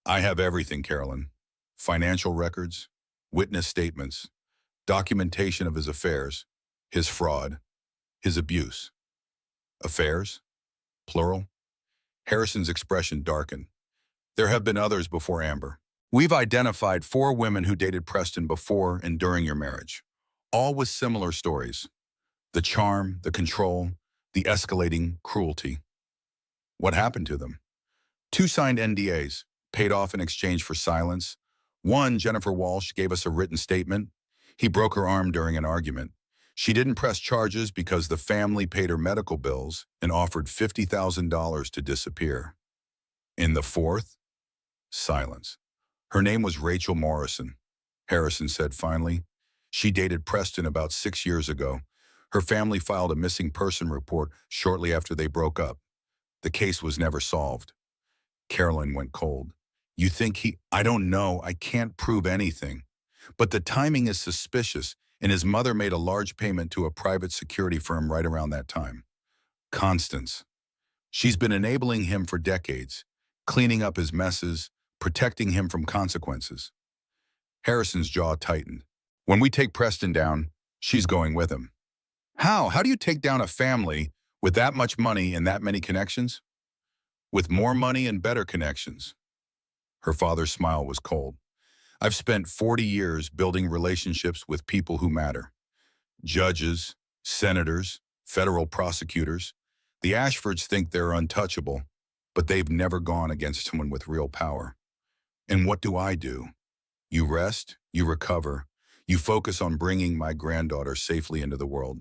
I have everything, Carolyn. Financial records, witness statements, documentation of his affairs, his fraud, his abuse. Affairs? Plural? Harrison's expression darkened. There have been others before Amber. We've identified 4 women who dated Preston before and during your marriage, all with similar stories. The charm, the control, the escalating cruelty. What happened to them? 2 signed NDAs, paid off in exchange for silence. One, Jennifer Walsh, gave us a written statement. He broke her arm during an argument. She didn't press charges because the family paid her medical bills and offered $50,000 to disappear. In the 4th, silence. Her name was Rachel Morrison, Harrison said finally. She dated Preston about 6 years ago. Her family filed a missing person report shortly after they broke up. The case was never solved. Caroline went cold. You think I don't know, I can't prove anything. But the timing is suspicious, and his mother made a large payment to a private security firm right around that time. Constance. She's been enabling him for decades, cleaning up his messes, protecting him from consequences. Harrison's jaw tightened. When we take Preston down, she's going with him. How? How do you take down a family with that much money and that many connections? With more money and better connections. Her father's smile was cold. I've spent 40 years building relationships with people who matter. Judges, senators, federal prosecutors. The Ashfords think they're untouchable, but they've never gone against someone with real power. And what do? You rest, you recover, you focus on bringing my granddaughter safely into the world.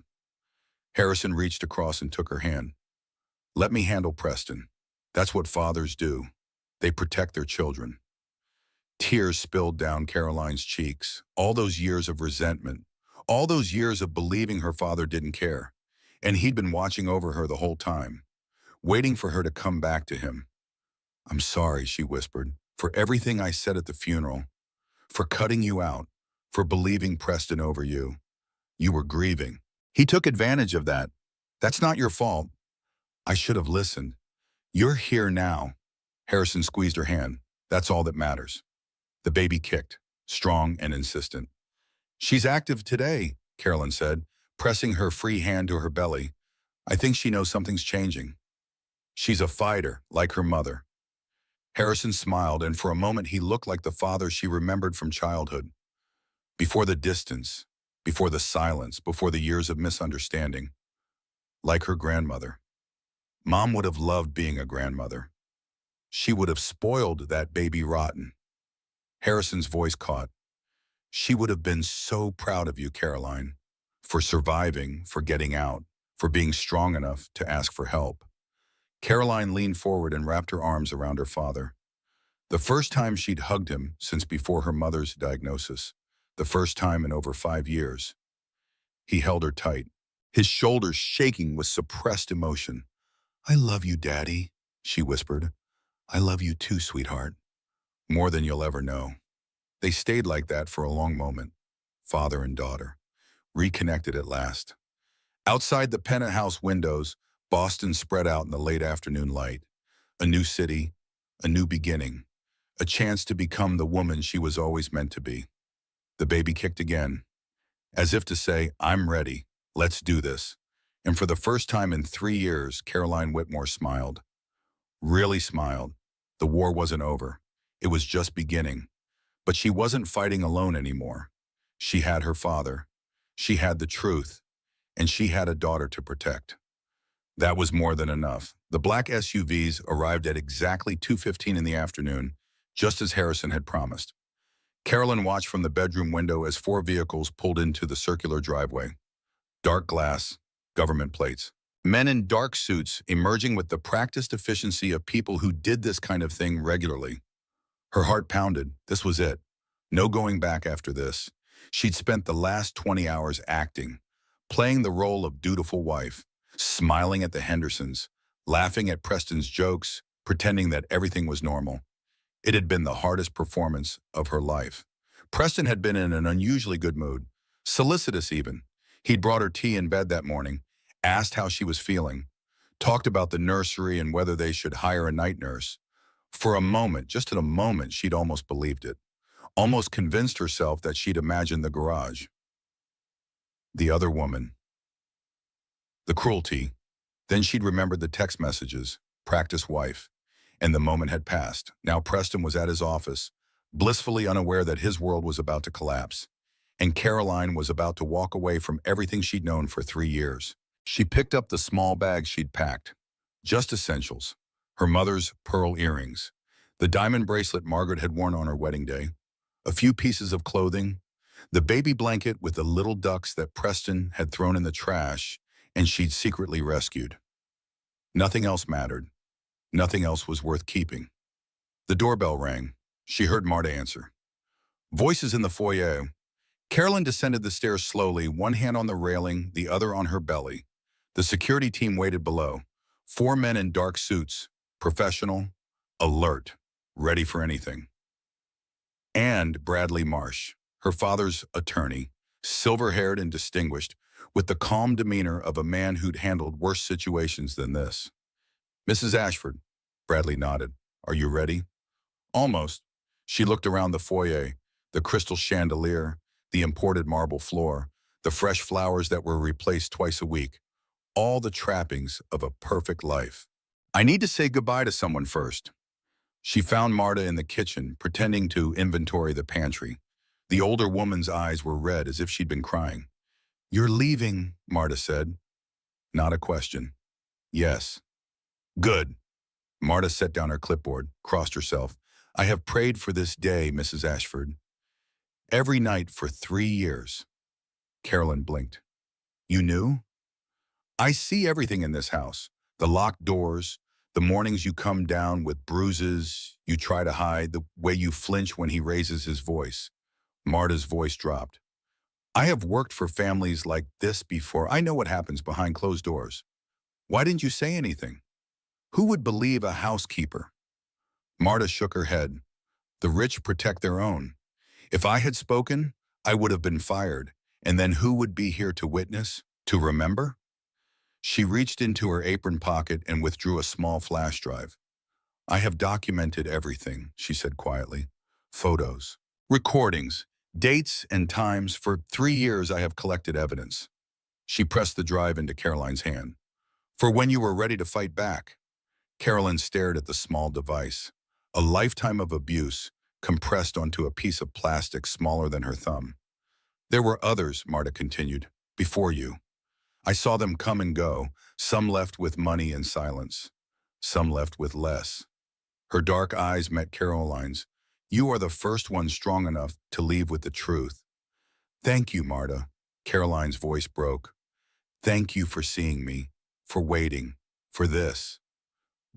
Harrison reached across and took her hand. Let me handle Preston. That's what fathers do. They protect their children. Tears spilled down Caroline's cheeks. All those years of resentment, all those years of believing her father didn't care. And he'd been watching over her the whole time, waiting for her to come back to him. I'm sorry, she whispered, for everything I said at the funeral, for cutting you out, for believing Preston over you. You were grieving. He took advantage of that. That's not your fault. I should have listened. You're here now. Harrison squeezed her hand. That's all that matters. The baby kicked, strong and insistent. She's active today, Carolyn said, pressing her free hand to her belly. I think she knows something's changing. She's a fighter, like her mother. Harrison smiled, and for a moment he looked like the father she remembered from childhood. Before the distance, before the silence, before the years of misunderstanding. Like her grandmother. Mom would have loved being a grandmother. She would have spoiled that baby rotten. Harrison's voice caught. She would have been so proud of you, Caroline, for surviving, for getting out, for being strong enough to ask for help. Caroline leaned forward and wrapped her arms around her father. The first time she'd hugged him since before her mother's diagnosis. The first time in over 5 years. He held her tight, his shoulders shaking with suppressed emotion. "I love you, Daddy," she whispered. "I love you too, sweetheart. More than you'll ever know." They stayed like that for a long moment, father and daughter, reconnected at last. Outside the penthouse windows, Boston spread out in the late afternoon light. A new city, a new beginning, a chance to become the woman she was always meant to be. The baby kicked again, as if to say, "I'm ready, let's do this." And for the first time in 3 years, Caroline Whitmore smiled. Really smiled. The war wasn't over. It was just beginning. But she wasn't fighting alone anymore. She had her father. She had the truth. And she had a daughter to protect. That was more than enough. The black SUVs arrived at exactly 2:15 in the afternoon, just as Harrison had promised. Carolyn watched from the bedroom window as 4 vehicles pulled into the circular driveway. Dark glass, government plates. Men in dark suits emerging with the practiced efficiency of people who did this kind of thing regularly. Her heart pounded. This was it. No going back after this. She'd spent the last 20 hours acting, playing the role of dutiful wife, smiling at the Hendersons, laughing at Preston's jokes, pretending that everything was normal. It had been the hardest performance of her life. Preston had been in an unusually good mood, solicitous even. He'd brought her tea in bed that morning, asked how she was feeling, talked about the nursery and whether they should hire a night nurse. For a moment, just in a moment, she'd almost believed it, almost convinced herself that she'd imagined the garage. The other woman. The cruelty. Then she'd remembered the text messages, practice wife, and the moment had passed. Now Preston was at his office, blissfully unaware that his world was about to collapse, and Caroline was about to walk away from everything she'd known for 3 years. She picked up the small bag she'd packed, just essentials, her mother's pearl earrings, the diamond bracelet Margaret had worn on her wedding day, a few pieces of clothing, the baby blanket with the little ducks that Preston had thrown in the trash and she'd secretly rescued. Nothing else mattered. Nothing else was worth keeping. The doorbell rang. She heard Marta answer. Voices in the foyer. Carolyn descended the stairs slowly, one hand on the railing, the other on her belly. The security team waited below. 4 men in dark suits, professional, alert, ready for anything. And Bradley Marsh, her father's attorney, silver-haired and distinguished, with the calm demeanor of a man who'd handled worse situations than this. "Mrs. Ashford," Bradley nodded. "Are you ready?" "Almost." She looked around the foyer, the crystal chandelier, the imported marble floor, the fresh flowers that were replaced twice a week, all the trappings of a perfect life. "I need to say goodbye to someone first." She found Marta in the kitchen, pretending to inventory the pantry. The older woman's eyes were red as if she'd been crying. "You're leaving," Marta said. Not a question. "Yes." "Good." Marta set down her clipboard, crossed herself. "I have prayed for this day, Mrs. Ashford. Every night for 3 years." Carolyn blinked. "You knew?" "I see everything in this house. The locked doors, the mornings you come down with bruises you try to hide, the way you flinch when he raises his voice." Marta's voice dropped. "I have worked for families like this before. I know what happens behind closed doors. Why didn't you say anything? Who would believe a housekeeper?" Marta shook her head. "The rich protect their own. If I had spoken, I would have been fired. And then who would be here to witness, to remember?" She reached into her apron pocket and withdrew a small flash drive. "I have documented everything," she said quietly. "Photos, recordings, dates and times. For 3 years I have collected evidence." She pressed the drive into Caroline's hand. "For when you were ready to fight back." Caroline stared at the small device. A lifetime of abuse compressed onto a piece of plastic smaller than her thumb. "There were others," Marta continued, "before you. I saw them come and go, some left with money and silence, some left with less." Her dark eyes met Caroline's. "You are the first one strong enough to leave with the truth. Thank you, Marta. Caroline's voice broke. Thank you for seeing me, for waiting, for this.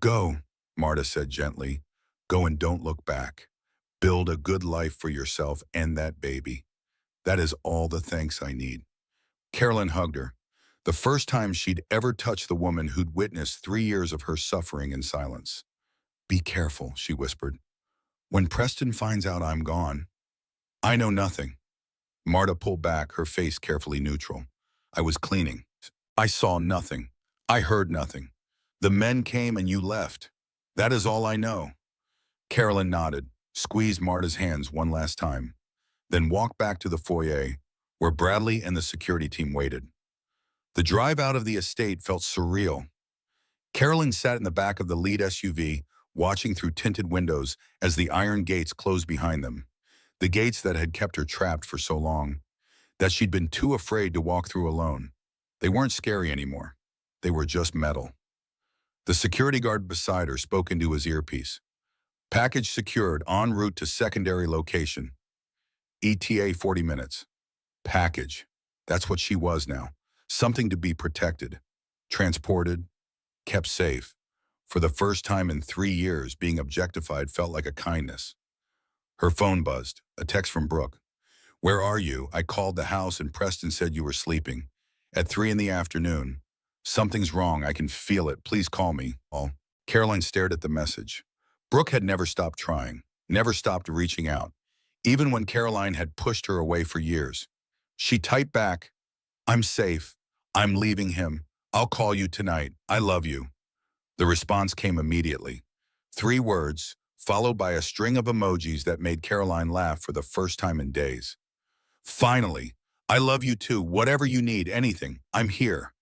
Go, Marta said gently. Go and don't look back. Build a good life for yourself and that baby. That is all the thanks I need. Carolyn hugged her, the first time she'd ever touched the woman who'd witnessed 3 years of her suffering in silence. Be careful, she whispered. When Preston finds out I'm gone, I know nothing. Marta pulled back, her face carefully neutral. I was cleaning. I saw nothing. I heard nothing. The men came and you left. That is all I know. Carolyn nodded, squeezed Marta's hands one last time, then walked back to the foyer, where Bradley and the security team waited. The drive out of the estate felt surreal. Carolyn sat in the back of the lead SUV, watching through tinted windows as the iron gates closed behind them, the gates that had kept her trapped for so long, that she'd been too afraid to walk through alone. They weren't scary anymore. They were just metal. The security guard beside her spoke into his earpiece. Package secured, en route to secondary location. ETA 40 minutes. Package. That's what she was now. Something to be protected, transported, kept safe. For the first time in 3 years, being objectified felt like a kindness. Her phone buzzed, a text from Brooke. Where are you? I called the house and Preston said you were sleeping. At 3 in the afternoon. Something's wrong, I can feel it. Please call me. Caroline stared at the message. Brooke had never stopped trying, never stopped reaching out, even when Caroline had pushed her away for years. She typed back, I'm safe. I'm leaving him. I'll call you tonight. I love you. The response came immediately. 3 words, followed by a string of emojis that made Caroline laugh for the first time in days. Finally, I love you too. Whatever you need, anything, I'm here.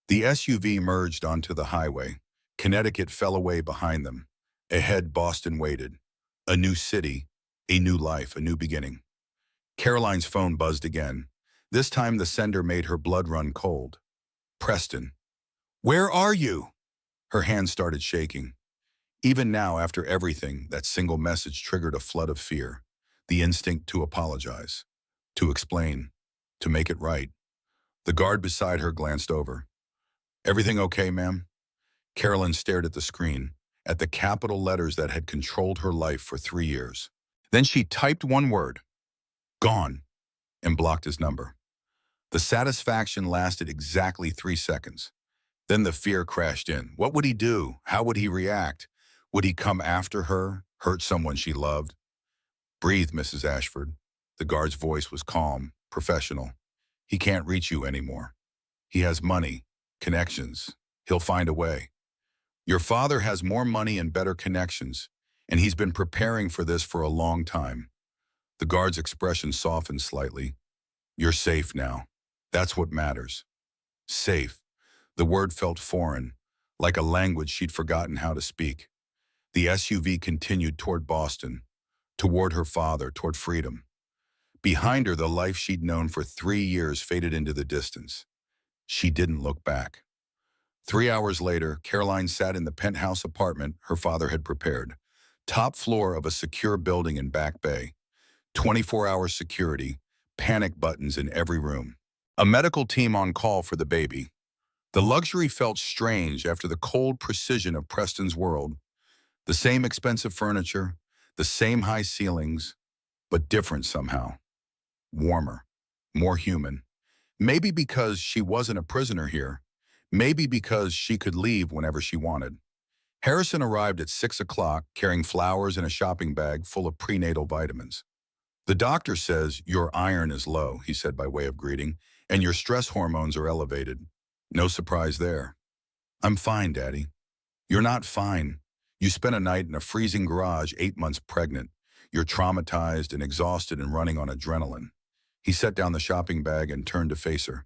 The SUV merged onto the highway. Connecticut fell away behind them. Ahead, Boston waited. A new city, a new life, a new beginning. Caroline's phone buzzed again. This time the sender made her blood run cold. Preston. Where are you? Her hands started shaking. Even now, after everything, that single message triggered a flood of fear. The instinct to apologize, to explain, to make it right. The guard beside her glanced over. Everything okay, ma'am? Carolyn stared at the screen, at the capital letters that had controlled her life for 3 years. Then she typed one word, gone, and blocked his number. The satisfaction lasted exactly 3 seconds. Then the fear crashed in. What would he do? How would he react? Would he come after her, hurt someone she loved? Breathe, Mrs. Ashford. The guard's voice was calm, professional. He can't reach you anymore. He has money, connections. He'll find a way. Your father has more money and better connections, and he's been preparing for this for a long time. The guard's expression softened slightly. You're safe now. That's what matters. Safe. The word felt foreign, like a language she'd forgotten how to speak. The SUV continued toward Boston, toward her father, toward freedom. Behind her, the life she'd known for 3 years faded into the distance. She didn't look back. 3 hours later, Caroline sat in the penthouse apartment her father had prepared, top floor of a secure building in Back Bay. 24-hour security, panic buttons in every room. A medical team on call for the baby. The luxury felt strange after the cold precision of Preston's world. The same expensive furniture, the same high ceilings, but different somehow. Warmer, more human. Maybe because she wasn't a prisoner here. Maybe because she could leave whenever she wanted. Harrison arrived at 6 o'clock carrying flowers and a shopping bag full of prenatal vitamins. The doctor says your iron is low, he said by way of greeting, and your stress hormones are elevated. No surprise there. I'm fine, Daddy. You're not fine. You spent a night in a freezing garage 8 months pregnant. You're traumatized and exhausted and running on adrenaline. He set down the shopping bag and turned to face her.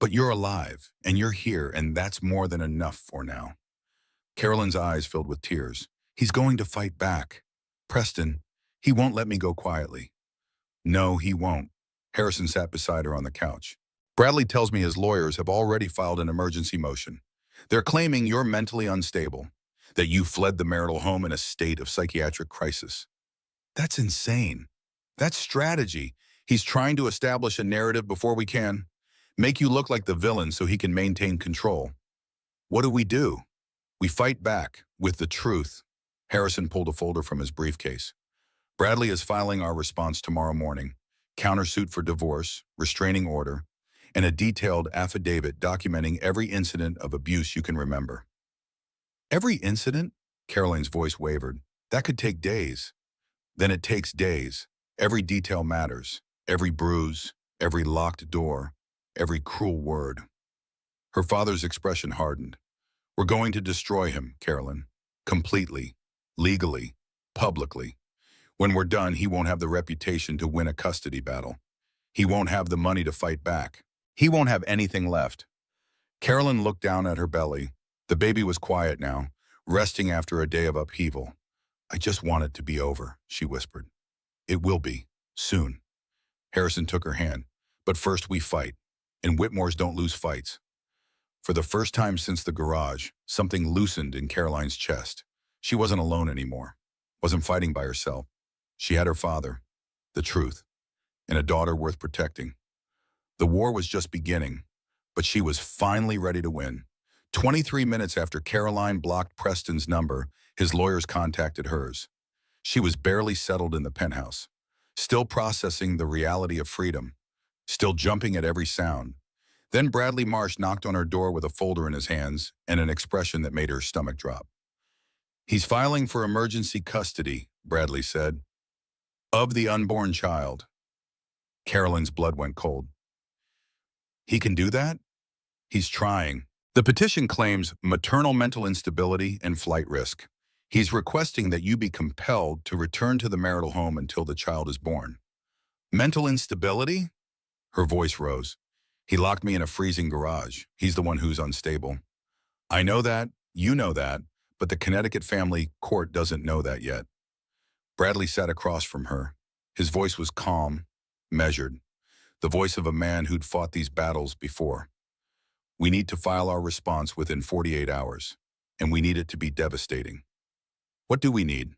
But you're alive, and you're here, and that's more than enough for now. Carolyn's eyes filled with tears. He's going to fight back. Preston, he won't let me go quietly. No, he won't. Harrison sat beside her on the couch. Bradley tells me his lawyers have already filed an emergency motion. They're claiming you're mentally unstable, that you fled the marital home in a state of psychiatric crisis. That's insane. That's strategy. He's trying to establish a narrative before we can. Make you look like the villain so he can maintain control. What do? We fight back with the truth. Harrison pulled a folder from his briefcase. Bradley is filing our response tomorrow morning. Countersuit for divorce, restraining order, and a detailed affidavit documenting every incident of abuse you can remember. Every incident? Caroline's voice wavered. That could take days. Then it takes days. Every detail matters. Every bruise, every locked door, every cruel word. Her father's expression hardened. We're going to destroy him, Caroline. Completely. Legally. Publicly. When we're done, he won't have the reputation to win a custody battle. He won't have the money to fight back. He won't have anything left. Caroline looked down at her belly. The baby was quiet now, resting after a day of upheaval. I just want it to be over, she whispered. It will be. Soon. Harrison took her hand. But first we fight. And Whitmores don't lose fights. For the first time since the garage, something loosened in Caroline's chest. She wasn't alone anymore. Wasn't fighting by herself. She had her father, the truth, and a daughter worth protecting. The war was just beginning, but she was finally ready to win. 23 minutes after Caroline blocked Preston's number, his lawyers contacted hers. She was barely settled in the penthouse, still processing the reality of freedom, still jumping at every sound. Then Bradley Marsh knocked on her door with a folder in his hands and an expression that made her stomach drop. He's filing for emergency custody, Bradley said, of the unborn child. Caroline's blood went cold. He can do that? He's trying. The petition claims maternal mental instability and flight risk. He's requesting that you be compelled to return to the marital home until the child is born. Mental instability? Her voice rose. He locked me in a freezing garage. He's the one who's unstable. I know that, you know that, but the Connecticut family court doesn't know that yet. Bradley sat across from her. His voice was calm, measured, the voice of a man who'd fought these battles before. We need to file our response within 48 hours, and we need it to be devastating. What do we need?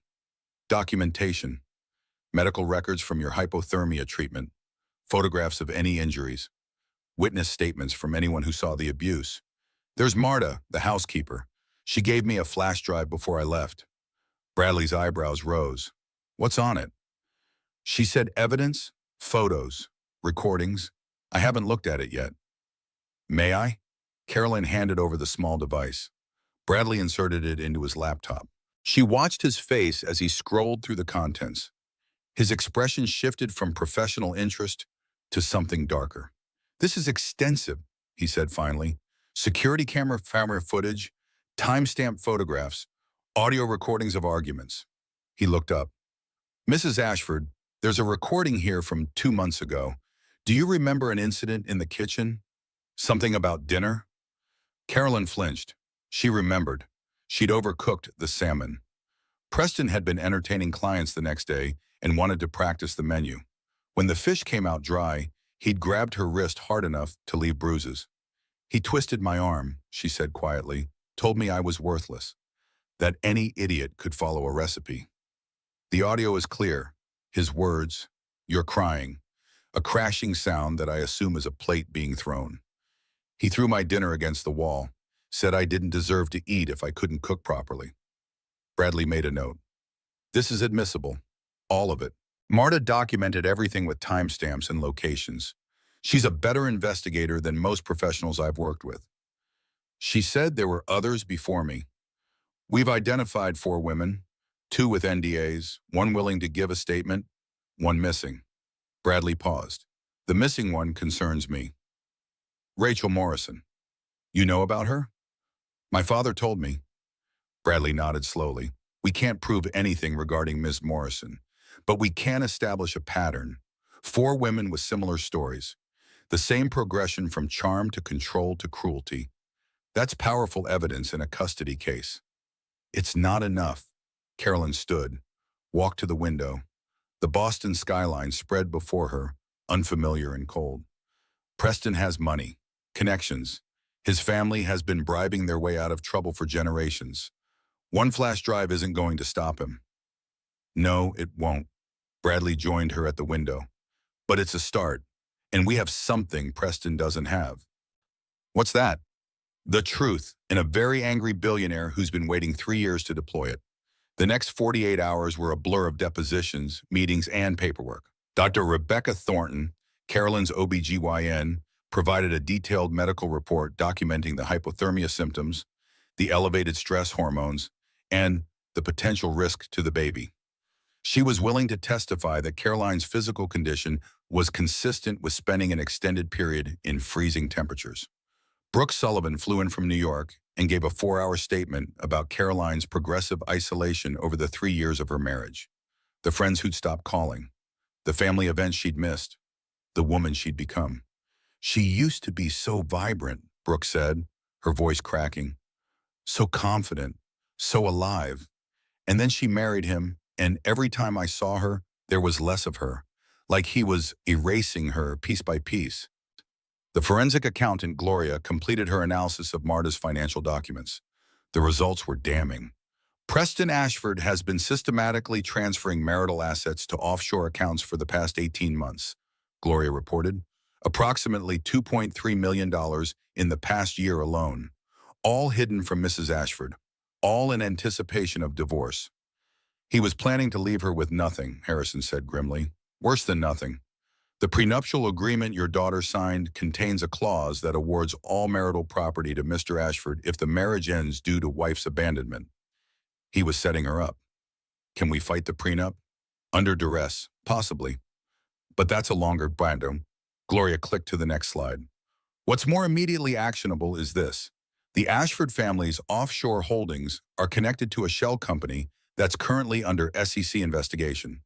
Documentation, medical records from your hypothermia treatment, photographs of any injuries, witness statements from anyone who saw the abuse. There's Marta, the housekeeper. She gave me a flash drive before I left. Bradley's eyebrows rose. What's on it? She said evidence, photos, recordings. I haven't looked at it yet. May I? Caroline handed over the small device. Bradley inserted it into his laptop. She watched his face as he scrolled through the contents. His expression shifted from professional interest to something darker. This is extensive, he said finally. Security camera footage, timestamp photographs, audio recordings of arguments. He looked up. Mrs. Ashford, there's a recording here from 2 months ago. Do you remember an incident in the kitchen? Something about dinner? Caroline flinched. She remembered. She'd overcooked the salmon. Preston had been entertaining clients the next day and wanted to practice the menu. When the fish came out dry, he'd grabbed her wrist hard enough to leave bruises. He twisted my arm, she said quietly, told me I was worthless, that any idiot could follow a recipe. The audio is clear. His words, "You're crying," a crashing sound that I assume is a plate being thrown. He threw my dinner against the wall, said I didn't deserve to eat if I couldn't cook properly. Bradley made a note. This is admissible. All of it. Marta documented everything with timestamps and locations. She's a better investigator than most professionals I've worked with. She said there were others before me. We've identified 4 women, 2 with NDAs, 1 willing to give a statement, 1 missing. Bradley paused. The missing one concerns me. Rachel Morrison. You know about her? My father told me. Bradley nodded slowly. We can't prove anything regarding Ms. Morrison, but we can establish a pattern. 4 women with similar stories. The same progression from charm to control to cruelty. That's powerful evidence in a custody case. It's not enough. Caroline stood, walked to the window. The Boston skyline spread before her, unfamiliar and cold. Preston has money, connections. His family has been bribing their way out of trouble for generations. 1 flash drive isn't going to stop him. No, it won't. Bradley joined her at the window. But it's a start, and we have something Preston doesn't have. What's that? The truth, in a very angry billionaire who's been waiting 3 years to deploy it. The next 48 hours were a blur of depositions, meetings, and paperwork. Dr. Rebecca Thornton, Carolyn's OBGYN, provided a detailed medical report documenting the hypothermia symptoms, the elevated stress hormones, and the potential risk to the baby. She was willing to testify that Caroline's physical condition was consistent with spending an extended period in freezing temperatures. Brooke Sullivan flew in from New York and gave a 4-hour statement about Caroline's progressive isolation over the 3 years of her marriage, the friends who'd stopped calling, the family events she'd missed, the woman she'd become. She used to be so vibrant, Brooke said, her voice cracking, so confident, so alive. And then she married him, and every time I saw her, there was less of her, like he was erasing her piece by piece. The forensic accountant, Gloria, completed her analysis of Marta's financial documents. The results were damning. Preston Ashford has been systematically transferring marital assets to offshore accounts for the past 18 months, Gloria reported. Approximately $2.3 million in the past year alone, all hidden from Mrs. Ashford, all in anticipation of divorce. He was planning to leave her with nothing, Harrison said grimly. Worse than nothing. The prenuptial agreement your daughter signed contains a clause that awards all marital property to Mr. Ashford if the marriage ends due to wife's abandonment. He was setting her up. Can we fight the prenup? Under duress, possibly. But that's a longer battle. Gloria clicked to the next slide. What's more immediately actionable is this. The Ashford family's offshore holdings are connected to a shell company that's currently under SEC investigation.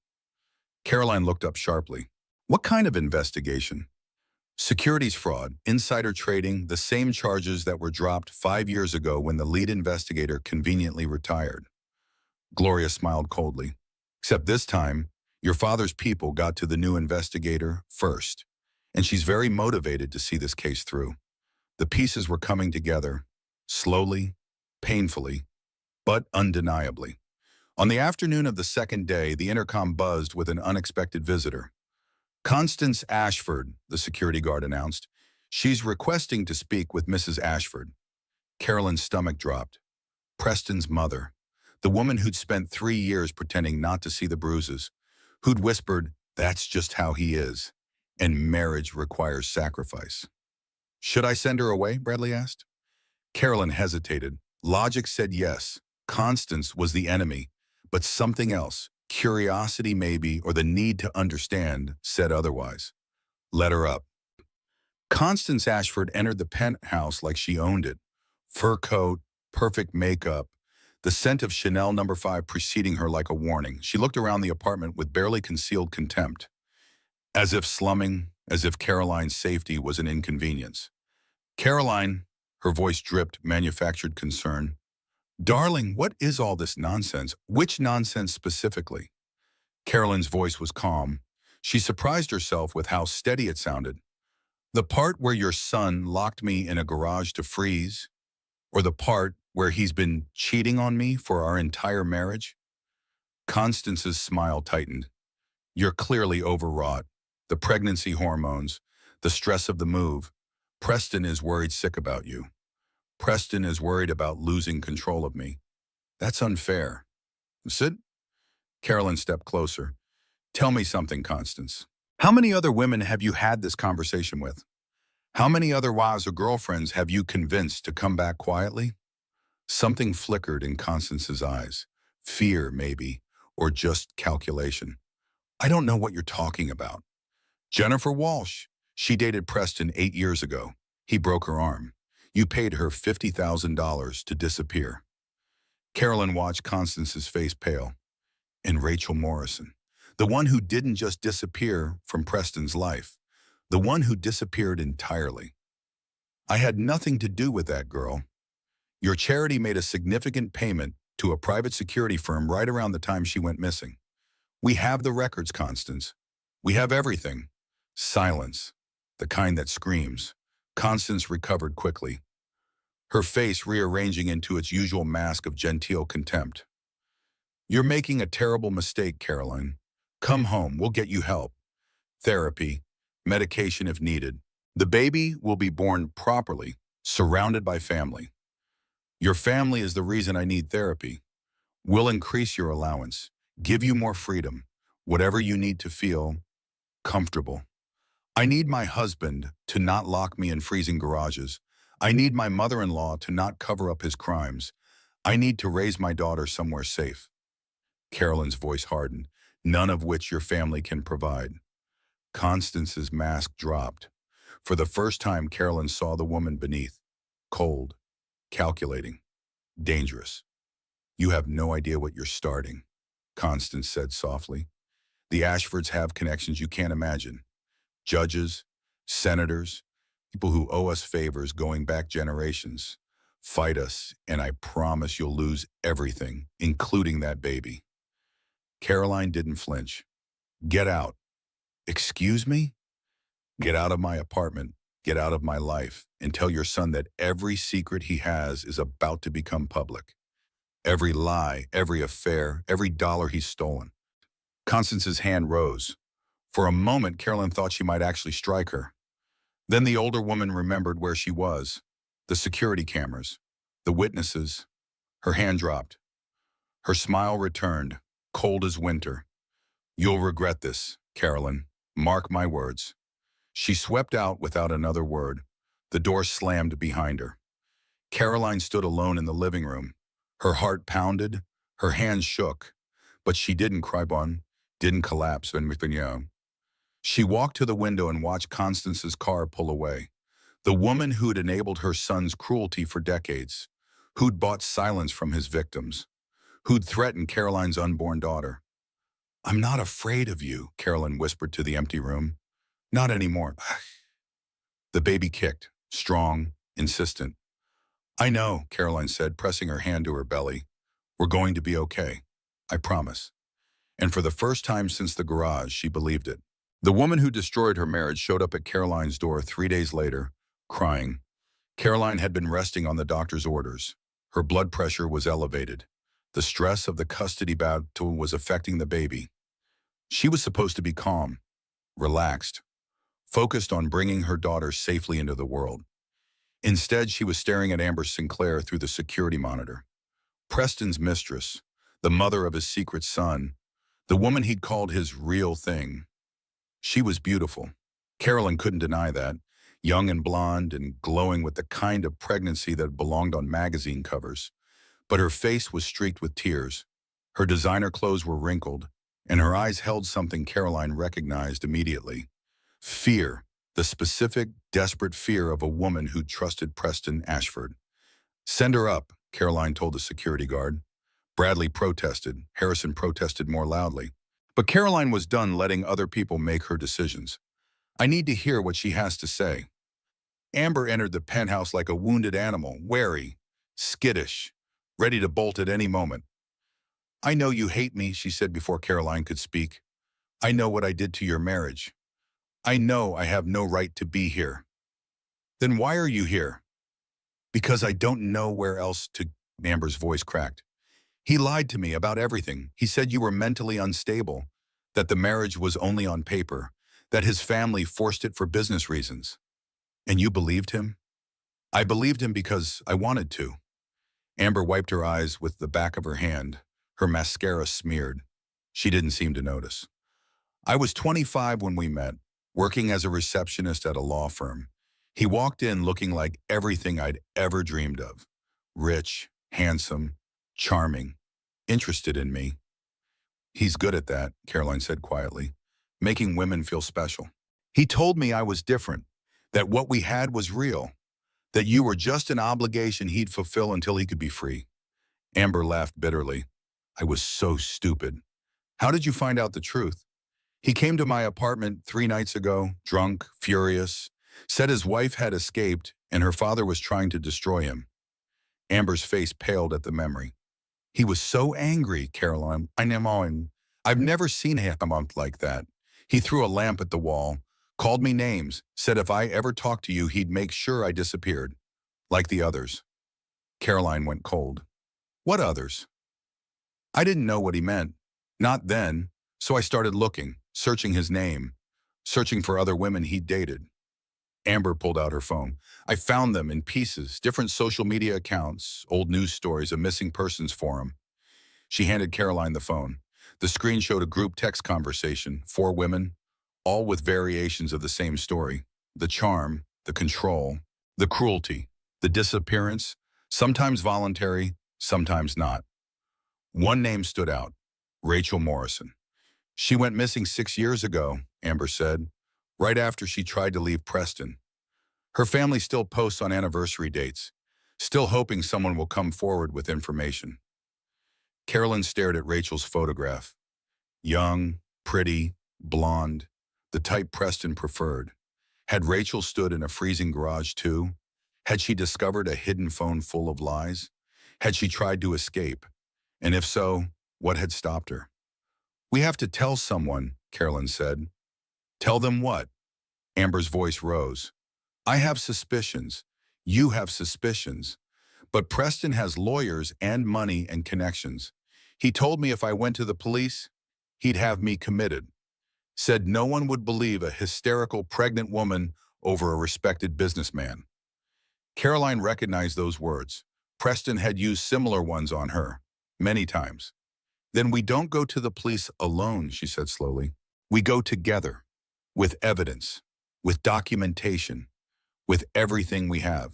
Caroline looked up sharply. What kind of investigation? Securities fraud, insider trading, the same charges that were dropped 5 years ago when the lead investigator conveniently retired. Gloria smiled coldly. Except this time, your father's people got to the new investigator first, and she's very motivated to see this case through. The pieces were coming together, slowly, painfully, but undeniably. On the afternoon of the second day, the intercom buzzed with an unexpected visitor. Constance Ashford, the security guard announced. She's requesting to speak with Mrs. Ashford. Carolyn's stomach dropped. Preston's mother, the woman who'd spent 3 years pretending not to see the bruises, who'd whispered, "That's just how he is, and marriage requires sacrifice." Should I send her away? Bradley asked. Carolyn hesitated. Logic said yes. Constance was the enemy, but something else, curiosity maybe, or the need to understand, said otherwise. Let her up. Constance Ashford entered the penthouse like she owned it. Fur coat, perfect makeup, the scent of Chanel No. 5 preceding her like a warning. She looked around the apartment with barely concealed contempt. As if slumming, as if Caroline's safety was an inconvenience. Caroline, her voice dripped manufactured concern. Darling, what is all this nonsense? Which nonsense specifically? Carolyn's voice was calm. She surprised herself with how steady it sounded. The part where your son locked me in a garage to freeze? Or the part where he's been cheating on me for our entire marriage? Constance's smile tightened. You're clearly overwrought. The pregnancy hormones, the stress of the move. Preston is worried sick about you. Preston is worried about losing control of me. That's unfair. Sit. Carolyn stepped closer. Tell me something, Constance. How many other women have you had this conversation with? How many other wives or girlfriends have you convinced to come back quietly? Something flickered in Constance's eyes. Fear, maybe, or just calculation. I don't know what you're talking about. Jennifer Walsh. She dated Preston 8 years ago. He broke her arm. You paid her $50,000 to disappear. Carolyn watched Constance's face pale. And Rachel Morrison, the one who didn't just disappear from Preston's life, the one who disappeared entirely. I had nothing to do with that girl. Your charity made a significant payment to a private security firm right around the time she went missing. We have the records, Constance. We have everything. Silence, the kind that screams. Constance recovered quickly, her face rearranging into its usual mask of genteel contempt. You're making a terrible mistake, Caroline. Come home, we'll get you help. therapy, medication if needed. The baby will be born properly, surrounded by family. Your family is the reason I need therapy. We'll increase your allowance, give you more freedom, whatever you need to feel comfortable. I need my husband to not lock me in freezing garages. I need my mother-in-law to not cover up his crimes. I need to raise my daughter somewhere safe. Carolyn's voice hardened, none of which your family can provide. Constance's mask dropped. For the first time, Carolyn saw the woman beneath. Cold, calculating, dangerous. You have no idea what you're starting, Constance said softly. The Ashfords have connections you can't imagine. Judges, senators, people who owe us favors going back generations. Fight us, and I promise you'll lose everything, including that baby. Caroline didn't flinch. Get out. Excuse me? Get out of my apartment. Get out of my life and tell your son that every secret he has is about to become public. Every lie, every affair, every dollar he's stolen. Constance's hand rose. For a moment, Carolyn thought she might actually strike her. Then the older woman remembered where she was, the security cameras, the witnesses. Her hand dropped. Her smile returned, cold as winter. You'll regret this, Carolyn. Mark my words. She swept out without another word. The door slammed behind her. Caroline stood alone in the living room. Her heart pounded, her hands shook, but she didn't cry didn't collapse. She walked to the window and watched Constance's car pull away. The woman who'd enabled her son's cruelty for decades, who'd bought silence from his victims, who'd threatened Caroline's unborn daughter. I'm not afraid of you, Carolyn whispered to the empty room. Not anymore. The baby kicked, strong, insistent. I know, Caroline said, pressing her hand to her belly. We're going to be okay. I promise. And for the first time since the garage, she believed it. The woman who destroyed her marriage showed up at Caroline's door 3 days later, crying. Caroline had been resting on the doctor's orders. Her blood pressure was elevated. The stress of the custody battle was affecting the baby. She was supposed to be calm, relaxed, focused on bringing her daughter safely into the world. Instead, she was staring at Amber Sinclair through the security monitor. Preston's mistress, the mother of his secret son, the woman he'd called his real thing. She was beautiful. Carolyn couldn't deny that, young and blonde and glowing with the kind of pregnancy that belonged on magazine covers. But her face was streaked with tears. Her designer clothes were wrinkled, and her eyes held something Caroline recognized immediately. Fear, the specific, desperate fear of a woman who trusted Preston Ashford. Send her up, Caroline told the security guard. Bradley protested. Harrison protested more loudly. But Caroline was done letting other people make her decisions. I need to hear what she has to say. Amber entered the penthouse like a wounded animal, wary, skittish, ready to bolt at any moment. I know you hate me, she said before Caroline could speak. I know what I did to your marriage. I know I have no right to be here. Then why are you here? Because I don't know where else to, Amber's voice cracked. He lied to me about everything. He said you were mentally unstable, that the marriage was only on paper, that his family forced it for business reasons. And you believed him? I believed him because I wanted to. Amber wiped her eyes with the back of her hand, her mascara smeared. She didn't seem to notice. I was 25 when we met, working as a receptionist at a law firm. He walked in looking like everything I'd ever dreamed of. Rich, handsome, charming, interested in me. He's good at that, Caroline said quietly, making women feel special. He told me I was different, that what we had was real, that you were just an obligation he'd fulfill until he could be free. Amber laughed bitterly. I was so stupid. How did you find out the truth? He came to my apartment 3 nights ago, drunk, furious, said his wife had escaped and her father was trying to destroy him. Amber's face paled at the memory. He was so angry, Caroline. I've never seen him like that. He threw a lamp at the wall, called me names, said if I ever talked to you, he'd make sure I disappeared, like the others. Caroline went cold. What others? I didn't know what he meant. Not then, so I started looking, searching his name. searching for other women he'd dated. Amber pulled out her phone. I found them in pieces, different social media accounts, old news stories, a missing persons forum. She handed Caroline the phone. The screen showed a group text conversation, 4 women, all with variations of the same story. The charm, the control, the cruelty, the disappearance, sometimes voluntary, sometimes not. One name stood out, Rachel Morrison. She went missing 6 years ago, Amber said, right after she tried to leave Preston. Her family still posts on anniversary dates, still hoping someone will come forward with information. Carolyn stared at Rachel's photograph. Young, pretty, blonde, the type Preston preferred. Had Rachel stood in a freezing garage too? Had she discovered a hidden phone full of lies? Had she tried to escape? And if so, what had stopped her? We have to tell someone, Carolyn said. Tell them what? Amber's voice rose. I have suspicions. You have suspicions. But Preston has lawyers and money and connections. He told me if I went to the police, he'd have me committed. Said no one would believe a hysterical pregnant woman over a respected businessman. Caroline recognized those words. Preston had used similar ones on her, many times. Then we don't go to the police alone, she said slowly. We go together, with evidence, with documentation, with everything we have.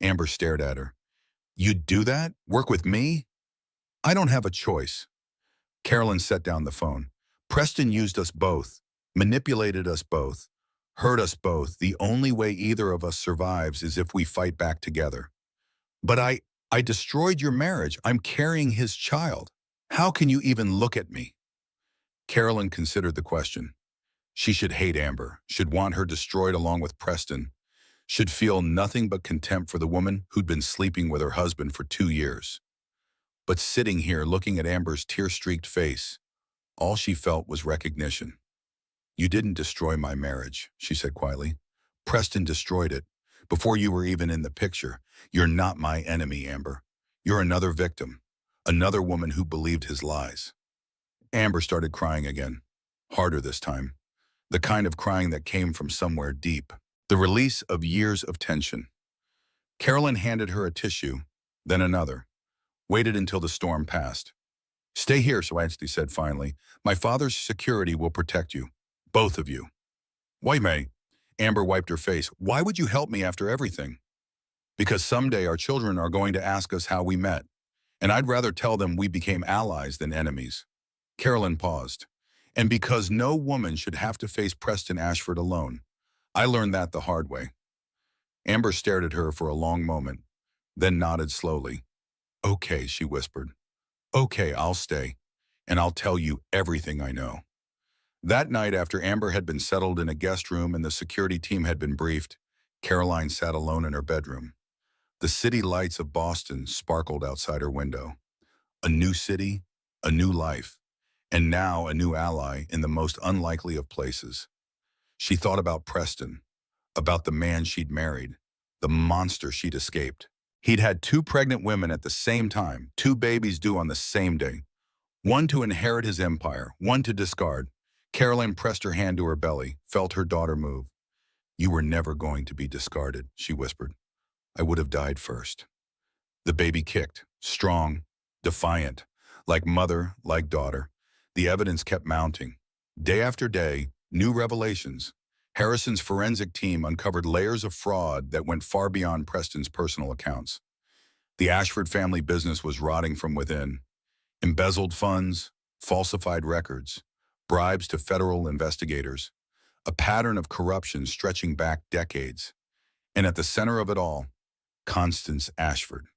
Amber stared at her. You'd do that? Work with me? I don't have a choice. Carolyn set down the phone. Preston used us both, manipulated us both, hurt us both. The only way either of us survives is if we fight back together. But I destroyed your marriage. I'm carrying his child. How can you even look at me? Carolyn considered the question. She should hate Amber, should want her destroyed along with Preston, should feel nothing but contempt for the woman who'd been sleeping with her husband for 2 years. But sitting here looking at Amber's tear-streaked face, all she felt was recognition. You didn't destroy my marriage, she said quietly. Preston destroyed it. Before you were even in the picture. You're not my enemy, Amber. You're another victim, another woman who believed his lies. Amber started crying again, harder this time. The kind of crying that came from somewhere deep. The release of years of tension. Carolyn handed her a tissue, then another. Waited until the storm passed. Stay here, Swansty said finally. My father's security will protect you. Both of you. Why, May? Amber wiped her face. Why would you help me after everything? Because someday our children are going to ask us how we met. And I'd rather tell them we became allies than enemies. Carolyn paused. And because no woman should have to face Preston Ashford alone. I learned that the hard way. Amber stared at her for a long moment, then nodded slowly. Okay, she whispered. Okay, I'll stay, and I'll tell you everything I know. That night, after Amber had been settled in a guest room and the security team had been briefed, Caroline sat alone in her bedroom. The city lights of Boston sparkled outside her window. A new city, a new life, and now a new ally in the most unlikely of places. She thought about Preston, about the man she'd married, the monster she'd escaped. He'd had 2 pregnant women at the same time, 2 babies due on the same day. One to inherit his empire, one to discard. Caroline pressed her hand to her belly, felt her daughter move. You were never going to be discarded, she whispered. I would have died first. The baby kicked, strong, defiant, like mother, like daughter. The evidence kept mounting. Day after day, new revelations. Harrison's forensic team uncovered layers of fraud that went far beyond Preston's personal accounts. The Ashford family business was rotting from within. Embezzled funds, falsified records, bribes to federal investigators, a pattern of corruption stretching back decades. And at the center of it all, Constance Ashford.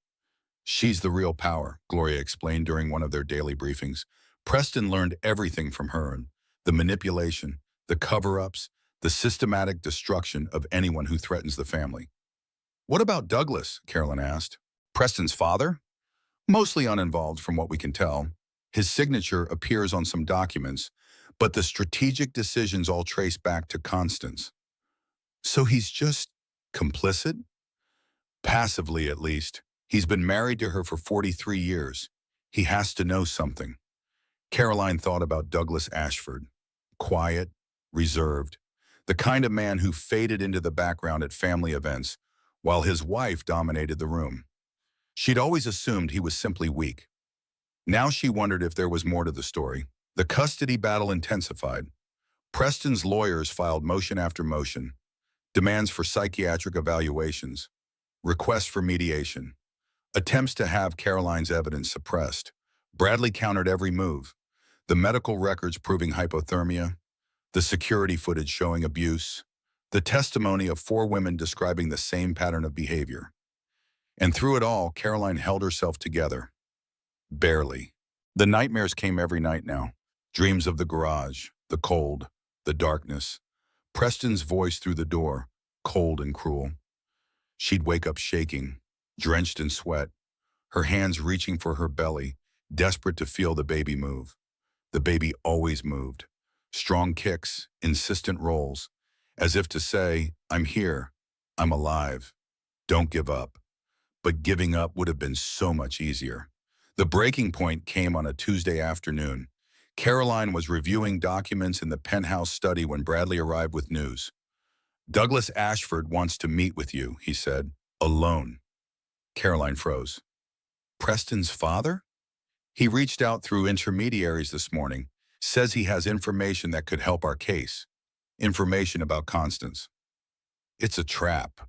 She's the real power, Gloria explained during one of their daily briefings. Preston learned everything from her, and the manipulation, the cover-ups, the systematic destruction of anyone who threatens the family. What about Douglas? Carolyn asked. Preston's father? Mostly uninvolved from what we can tell. His signature appears on some documents, but the strategic decisions all trace back to Constance. So he's just complicit? Passively, at least. He's been married to her for 43 years. He has to know something. Caroline thought about Douglas Ashford. Quiet, reserved, the kind of man who faded into the background at family events while his wife dominated the room. She'd always assumed he was simply weak. Now she wondered if there was more to the story. The custody battle intensified. Preston's lawyers filed motion after motion, demands for psychiatric evaluations, requests for mediation, attempts to have Caroline's evidence suppressed. Bradley countered every move, the medical records proving hypothermia, the security footage showing abuse, the testimony of 4 women describing the same pattern of behavior. And through it all, Caroline held herself together. Barely. The nightmares came every night now. Dreams of the garage, the cold, the darkness. Preston's voice through the door, cold and cruel. She'd wake up shaking, drenched in sweat, her hands reaching for her belly, desperate to feel the baby move. The baby always moved. Strong kicks, insistent rolls, as if to say, I'm here, I'm alive, don't give up. But giving up would have been so much easier. The breaking point came on a Tuesday afternoon. Caroline was reviewing documents in the penthouse study when Bradley arrived with news. Douglas Ashford wants to meet with you, he said, alone. Caroline froze. Preston's father? He reached out through intermediaries this morning, says he has information that could help our case. Information about Constance. It's a trap.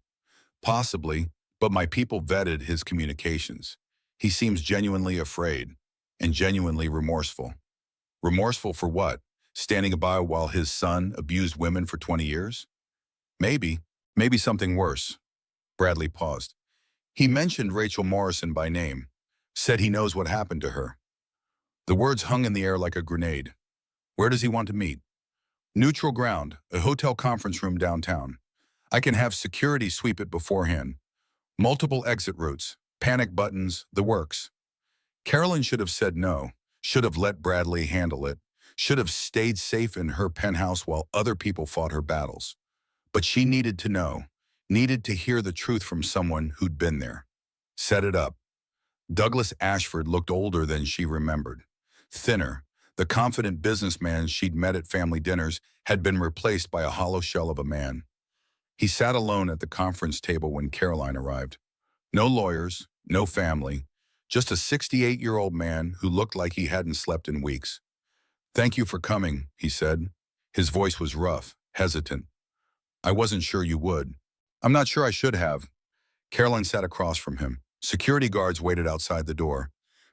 Possibly, but my people vetted his communications. He seems genuinely afraid and genuinely remorseful. Remorseful for what? Standing by while his son abused women for 20 years? Maybe something worse. Bradley paused. He mentioned Rachel Morrison by name, said he knows what happened to her. The words hung in the air like a grenade. Where does he want to meet? Neutral ground, a hotel conference room downtown. I can have security sweep it beforehand. Multiple exit routes, panic buttons, the works. Carolyn should have said no, should have let Bradley handle it, should have stayed safe in her penthouse while other people fought her battles. But she needed to know, needed to hear the truth from someone who'd been there. Set it up. Douglas Ashford looked older than she remembered. Thinner, the confident businessman she'd met at family dinners had been replaced by a hollow shell of a man. He sat alone at the conference table when Caroline arrived. No lawyers, no family, just a 68-year-old man who looked like he hadn't slept in weeks. Thank you for coming, he said. His voice was rough, hesitant. I wasn't sure you would. I'm not sure I should have. Caroline sat across from him. Security guards waited outside the door.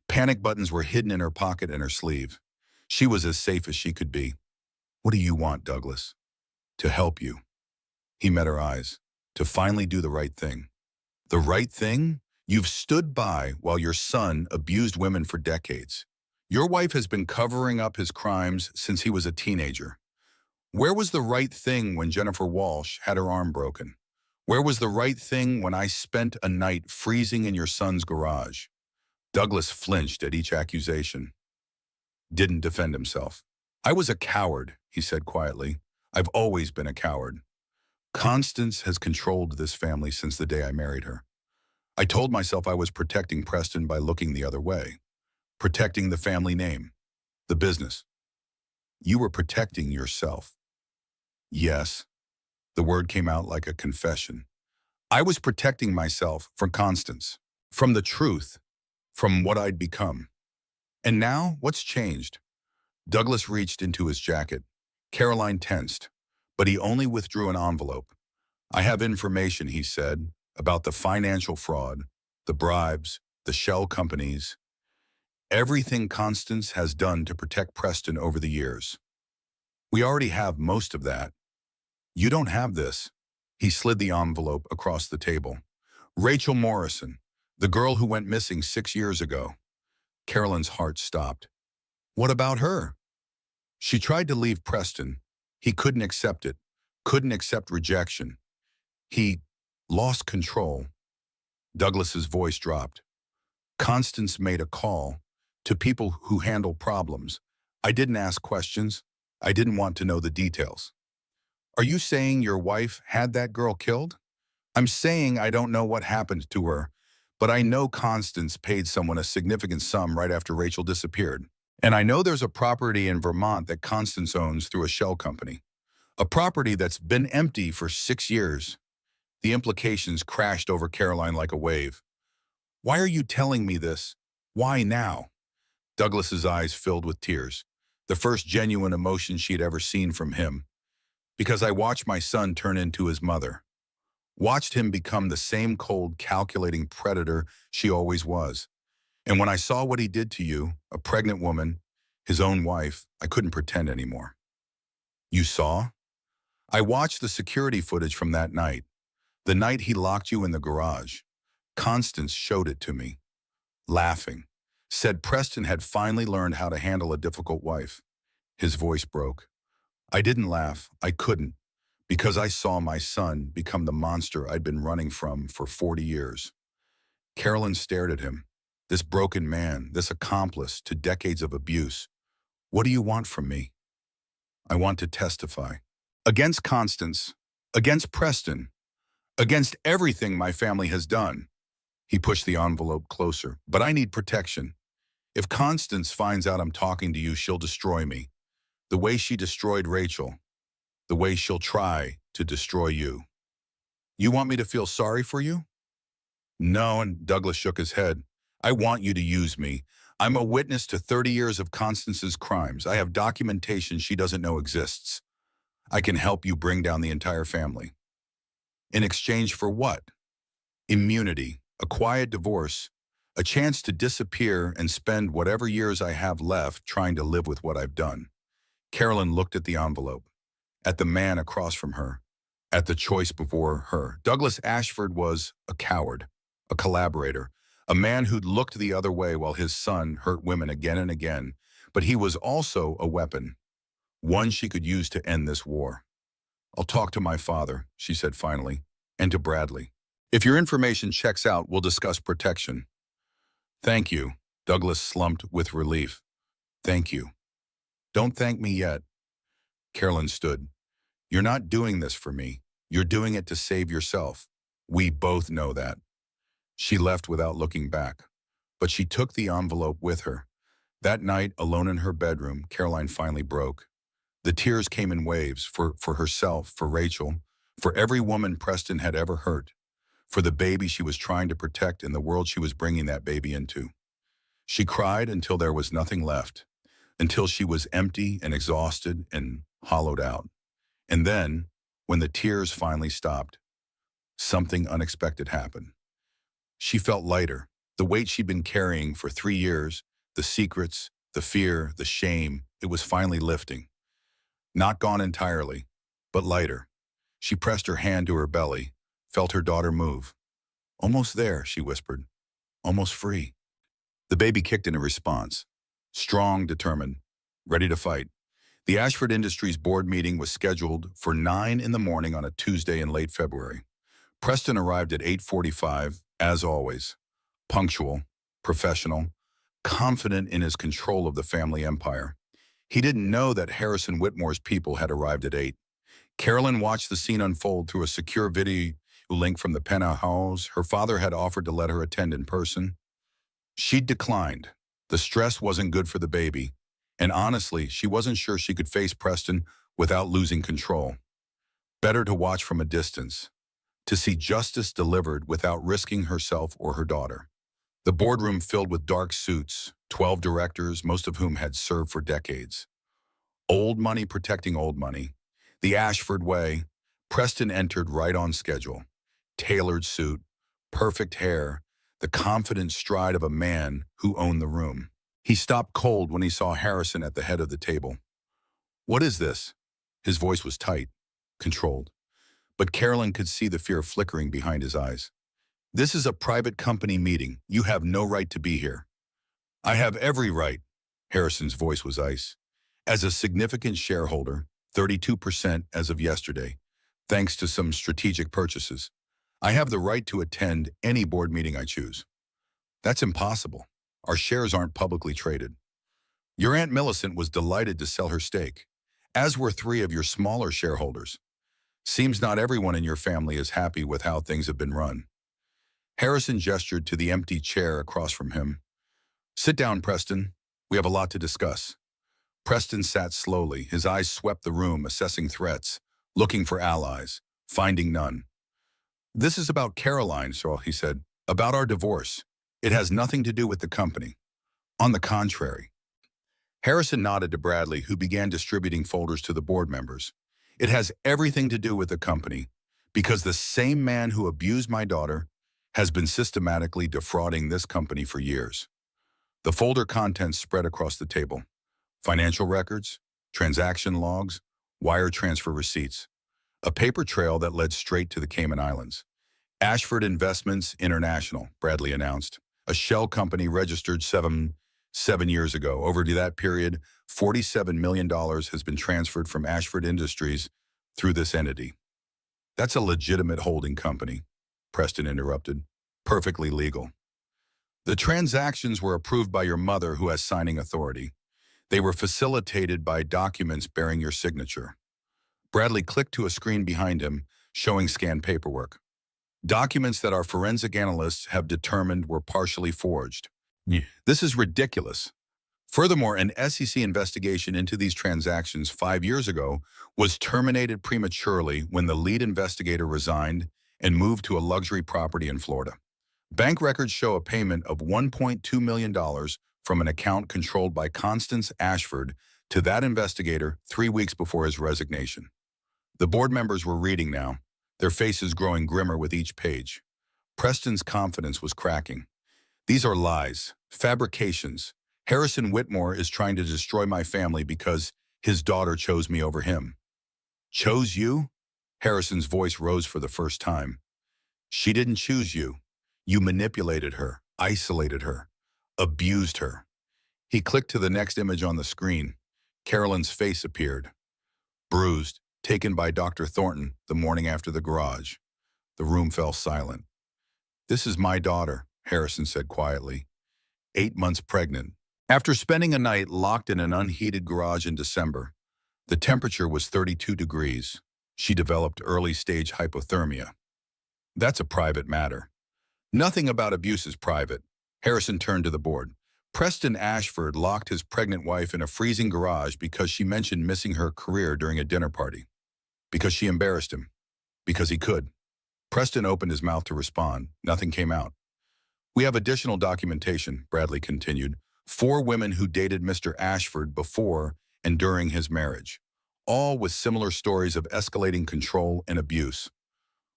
Panic buttons were hidden in her pocket and her sleeve. She was as safe as she could be. What do you want, Douglas? To help you. He met her eyes. To finally do the right thing. The right thing? You've stood by while your son abused women for decades. Your wife has been covering up his crimes since he was a teenager. Where was the right thing when Jennifer Walsh had her arm broken? Where was the right thing when I spent a night freezing in your son's garage? Douglas flinched at each accusation. Didn't defend himself. I was a coward, he said quietly. I've always been a coward. Constance has controlled this family since the day I married her. I told myself I was protecting Preston by looking the other way. Protecting the family name. The business. You were protecting yourself. Yes. The word came out like a confession. I was protecting myself from Constance. From the truth. From what I'd become. And now, what's changed? Douglas reached into his jacket. Caroline tensed, but he only withdrew an envelope. I have information, he said, about the financial fraud, the bribes, the shell companies, everything Constance has done to protect Preston over the years. We already have most of that. You don't have this. He slid the envelope across the table. Rachel Morrison, the girl who went missing 6 years ago. Carolyn's heart stopped. What about her? She tried to leave Preston. He couldn't accept it, couldn't accept rejection. He lost control. Douglas's voice dropped. Constance made a call to people who handle problems. I didn't ask questions. I didn't want to know the details. Are you saying your wife had that girl killed? I'm saying I don't know what happened to her, but I know Constance paid someone a significant sum right after Rachel disappeared. And I know there's a property in Vermont that Constance owns through a shell company. A property that's been empty for 6 years. The implications crashed over Caroline like a wave. Why are you telling me this? Why now? Douglas's eyes filled with tears, the first genuine emotion she'd ever seen from him. Because I watched my son turn into his mother. Watched him become the same cold, calculating predator she always was. And when I saw what he did to you, a pregnant woman, his own wife, I couldn't pretend anymore. You saw? I watched the security footage from that night, the night he locked you in the garage. Constance showed it to me, laughing. Said Preston had finally learned how to handle a difficult wife. His voice broke. I didn't laugh. I couldn't, because I saw my son become the monster I'd been running from for 40 years. Carolyn stared at him. This broken man, this accomplice to decades of abuse. What do you want from me? I want to testify. Against Constance, against Preston, against everything my family has done. He pushed the envelope closer. But I need protection. If Constance finds out I'm talking to you, she'll destroy me. The way she destroyed Rachel. The way she'll try to destroy you. You want me to feel sorry for you? No, and Douglas shook his head. I want you to use me. I'm a witness to 30 years of Constance's crimes. I have documentation she doesn't know exists. I can help you bring down the entire family. In exchange for what? Immunity, a quiet divorce, a chance to disappear and spend whatever years I have left trying to live with what I've done. Carolyn looked at the envelope, at the man across from her, at the choice before her. Douglas Ashford was a coward, a collaborator, a man who'd looked the other way while his son hurt women again and again, but he was also a weapon, one she could use to end this war. I'll talk to my father, she said finally, and to Bradley. If your information checks out, we'll discuss protection. Thank you, Douglas slumped with relief. Thank you. Don't thank me yet. Carolyn stood. You're not doing this for me. You're doing it to save yourself. We both know that. She left without looking back, but she took the envelope with her. That night, alone in her bedroom, Caroline finally broke. The tears came in waves for herself, for Rachel, for every woman Preston had ever hurt, for the baby she was trying to protect and the world she was bringing that baby into. She cried until there was nothing left, until she was empty and exhausted and hollowed out. And then, when the tears finally stopped, something unexpected happened. She felt lighter. The weight she'd been carrying for 3 years, the secrets, the fear, the shame, it was finally lifting. Not gone entirely, but lighter. She pressed her hand to her belly, felt her daughter move. Almost there, she whispered. Almost free. The baby kicked in a response. Strong, determined, ready to fight. The Ashford Industries board meeting was scheduled for 9 in the morning on a Tuesday in late February. Preston arrived at 8:45, as always. Punctual, professional, confident in his control of the family empire. He didn't know that Harrison Whitmore's people had arrived at 8. Carolyn watched the scene unfold through a secure video link from the penthouse. Her father had offered to let her attend in person. She'd declined. The stress wasn't good for the baby, and honestly, she wasn't sure she could face Preston without losing control. Better to watch from a distance, to see justice delivered without risking herself or her daughter. The boardroom filled with dark suits, 12 directors, most of whom had served for decades. Old money protecting old money. The Ashford way. Preston entered right on schedule. Tailored suit, perfect hair, the confident stride of a man who owned the room. He stopped cold when he saw Harrison at the head of the table. What is this? His voice was tight, controlled. But Carolyn could see the fear flickering behind his eyes. This is a private company meeting. You have no right to be here. I have every right. Harrison's voice was ice. As a significant shareholder, 32% as of yesterday, thanks to some strategic purchases, I have the right to attend any board meeting I choose. That's impossible. Our shares aren't publicly traded. Your Aunt Millicent was delighted to sell her stake, as were 3 of your smaller shareholders. Seems not everyone in your family is happy with how things have been run. Harrison gestured to the empty chair across from him. Sit down, Preston. We have a lot to discuss. Preston sat slowly. His eyes swept the room, assessing threats. looking for allies, finding none. This is about Caroline, so he said, about our divorce. It has nothing to do with the company. On the contrary. Harrison nodded to Bradley, who began distributing folders to the board members. It has everything to do with the company, because the same man who abused my daughter has been systematically defrauding this company for years. The folder contents spread across the table. Financial records, transaction logs, wire transfer receipts. A paper trail that led straight to the Cayman Islands. Ashford Investments International, Bradley announced. A shell company registered seven years ago. Over that period, $47 million has been transferred from Ashford Industries through this entity. That's a legitimate holding company, Preston interrupted. Perfectly legal. The transactions were approved by your mother, who has signing authority. They were facilitated by documents bearing your signature. Bradley clicked to a screen behind him, showing scanned paperwork. Documents that our forensic analysts have determined were partially forged. Yeah. This is ridiculous. Furthermore, an SEC investigation into these transactions 5 years ago was terminated prematurely when the lead investigator resigned and moved to a luxury property in Florida. Bank records show a payment of $1.2 million from an account controlled by Constance Ashford to that investigator 3 weeks before his resignation. The board members were reading now, their faces growing grimmer with each page. Preston's confidence was cracking. These are lies, fabrications. Harrison Whitmore is trying to destroy my family because his daughter chose me over him. Chose you? Harrison's voice rose for the first time. She didn't choose you. You manipulated her, isolated her, abused her. He clicked to the next image on the screen. Carolyn's face appeared. Bruised, taken by Dr. Thornton the morning after the garage. The room fell silent. This is my daughter, Harrison said quietly. 8 months pregnant. After spending a night locked in an unheated garage in December, the temperature was 32 degrees. She developed early-stage hypothermia. That's a private matter. Nothing about abuse is private. Harrison turned to the board. Preston Ashford locked his pregnant wife in a freezing garage because she mentioned missing her career during a dinner party. Because she embarrassed him. Because he could. Preston opened his mouth to respond. Nothing came out. We have additional documentation, Bradley continued. 4 women who dated Mr. Ashford before and during his marriage, all with similar stories of escalating control and abuse.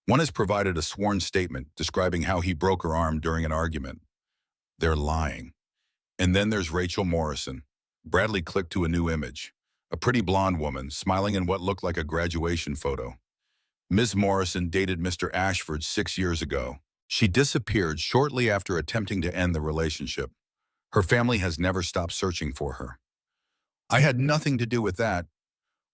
One has provided a sworn statement describing how he broke her arm during an argument. They're lying. And then there's Rachel Morrison. Bradley clicked to a new image. A pretty blonde woman, smiling in what looked like a graduation photo. Ms. Morrison dated Mr. Ashford 6 years ago. She disappeared shortly after attempting to end the relationship. Her family has never stopped searching for her. I had nothing to do with that.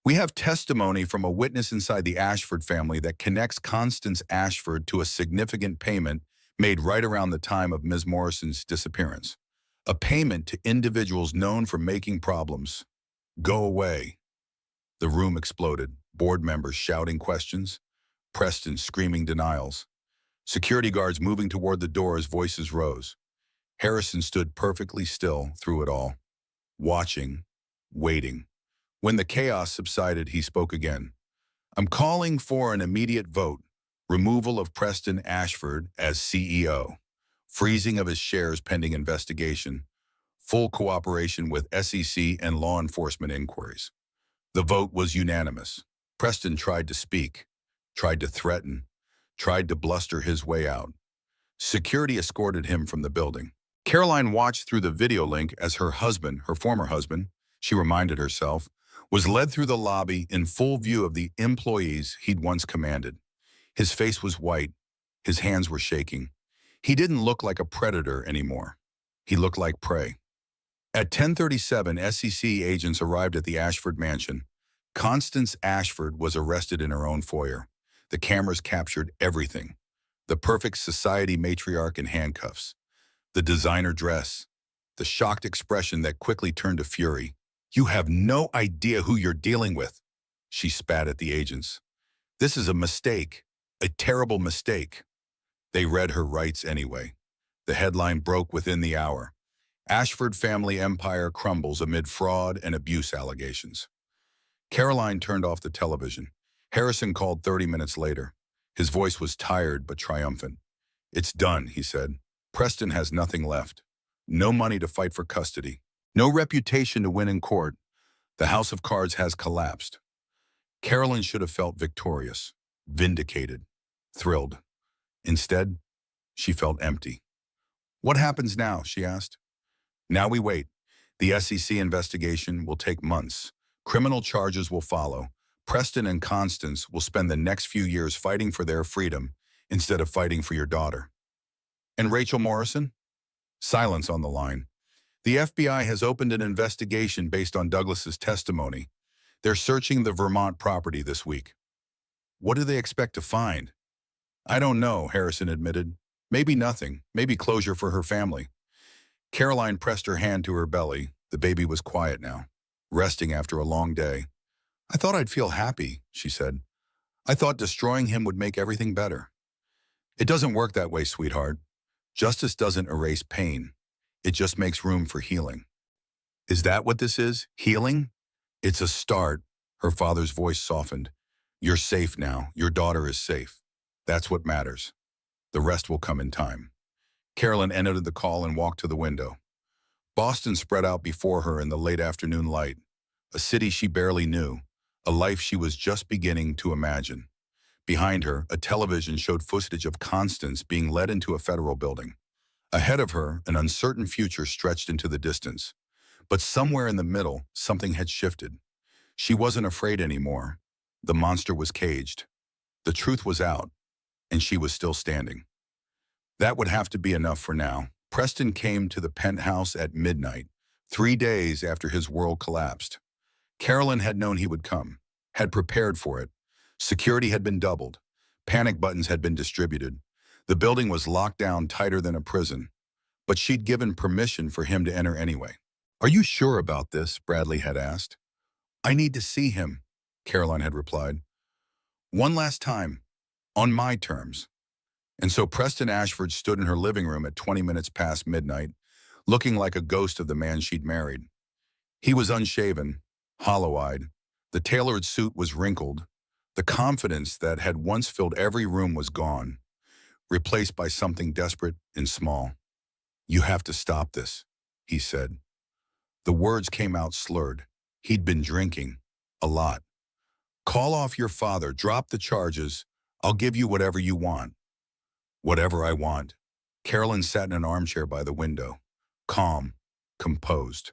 We have testimony from a witness inside the Ashford family that connects Constance Ashford to a significant payment made right around the time of Ms. Morrison's disappearance. A payment to individuals known for making problems. Go away. The room exploded, board members shouting questions, Preston screaming denials. Security guards moving toward the door as voices rose. Harrison stood perfectly still through it all, watching, waiting. When the chaos subsided, he spoke again. I'm calling for an immediate vote, removal of Preston Ashford as CEO, freezing of his shares pending investigation, full cooperation with SEC and law enforcement inquiries. The vote was unanimous. Preston tried to speak, tried to threaten, tried to bluster his way out. Security escorted him from the building. Caroline watched through the video link as her husband, her former husband, she reminded herself, was led through the lobby in full view of the employees he'd once commanded. His face was white. His hands were shaking. He didn't look like a predator anymore. He looked like prey. At 10:37, SEC agents arrived at the Ashford mansion. Constance Ashford was arrested in her own foyer. The cameras captured everything. The perfect society matriarch in handcuffs. The designer dress. The shocked expression that quickly turned to fury. You have no idea who you're dealing with, she spat at the agents. This is a mistake, a terrible mistake. They read her rights anyway. The headline broke within the hour. Ashford family empire crumbles amid fraud and abuse allegations. Caroline turned off the television. Harrison called 30 minutes later. His voice was tired but triumphant. "It's done," he said. "Preston has nothing left. No money to fight for custody. No reputation to win in court. The house of cards has collapsed." Carolyn should have felt victorious, vindicated, thrilled. Instead, she felt empty. "What happens now?" she asked. "Now we wait. The SEC investigation will take months. Criminal charges will follow. Preston and Constance will spend the next few years fighting for their freedom instead of fighting for your daughter." "And Rachel Morrison?" Silence on the line. "The FBI has opened an investigation based on Douglas's testimony. They're searching the Vermont property this week." "What do they expect to find?" "I don't know," Harrison admitted. "Maybe nothing. Maybe closure for her family." Caroline pressed her hand to her belly. The baby was quiet now, resting after a long day. "I thought I'd feel happy," she said. "I thought destroying him would make everything better." "It doesn't work that way, sweetheart. Justice doesn't erase pain. It just makes room for healing." "Is that what this is? Healing?" "It's a start." Her father's voice softened. "You're safe now. Your daughter is safe. That's what matters. The rest will come in time." Carolyn entered the call and walked to the window. Boston spread out before her in the late afternoon light. A city she barely knew, a life she was just beginning to imagine. Behind her, a television showed footage of Constance being led into a federal building. Ahead of her, an uncertain future stretched into the distance. But somewhere in the middle, something had shifted. She wasn't afraid anymore. The monster was caged. The truth was out, and she was still standing. That would have to be enough for now. Preston came to the penthouse at midnight, 3 days after his world collapsed. Carolyn had known he would come, had prepared for it. Security had been doubled. Panic buttons had been distributed. The building was locked down tighter than a prison. But she'd given permission for him to enter anyway. "Are you sure about this?" Bradley had asked. "I need to see him," Caroline had replied. "One last time, on my terms." And so Preston Ashford stood in her living room at 20 minutes past midnight, looking like a ghost of the man she'd married. He was unshaven, hollow-eyed. The tailored suit was wrinkled. The confidence that had once filled every room was gone, replaced by something desperate and small. "You have to stop this," he said. The words came out slurred. He'd been drinking. A lot. "Call off your father. Drop the charges. I'll give you whatever you want." "Whatever I want." Carolyn sat in an armchair by the window, calm, composed.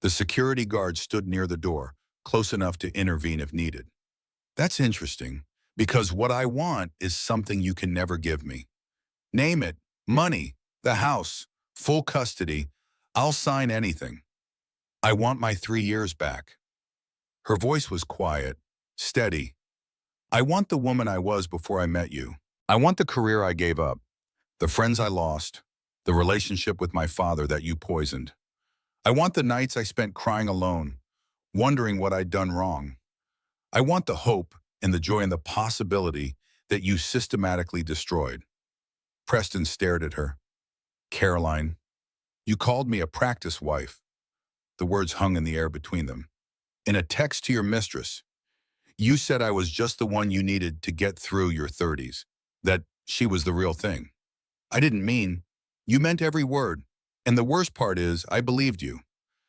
The security guard stood near the door, close enough to intervene if needed. "That's interesting, because what I want is something you can never give me. Name it. Money, the house, full custody. I'll sign anything. I want my 3 years back." Her voice was quiet, steady. "I want the woman I was before I met you. I want the career I gave up, the friends I lost, the relationship with my father that you poisoned. I want the nights I spent crying alone, wondering what I'd done wrong. I want the hope and the joy and the possibility that you systematically destroyed." Preston stared at her. "Caroline, you called me a practice wife." The words hung in the air between them. "In a text to your mistress, you said I was just the one you needed to get through your 30s, that she was the real thing. I didn't mean. You meant every word. And the worst part is, I believed you.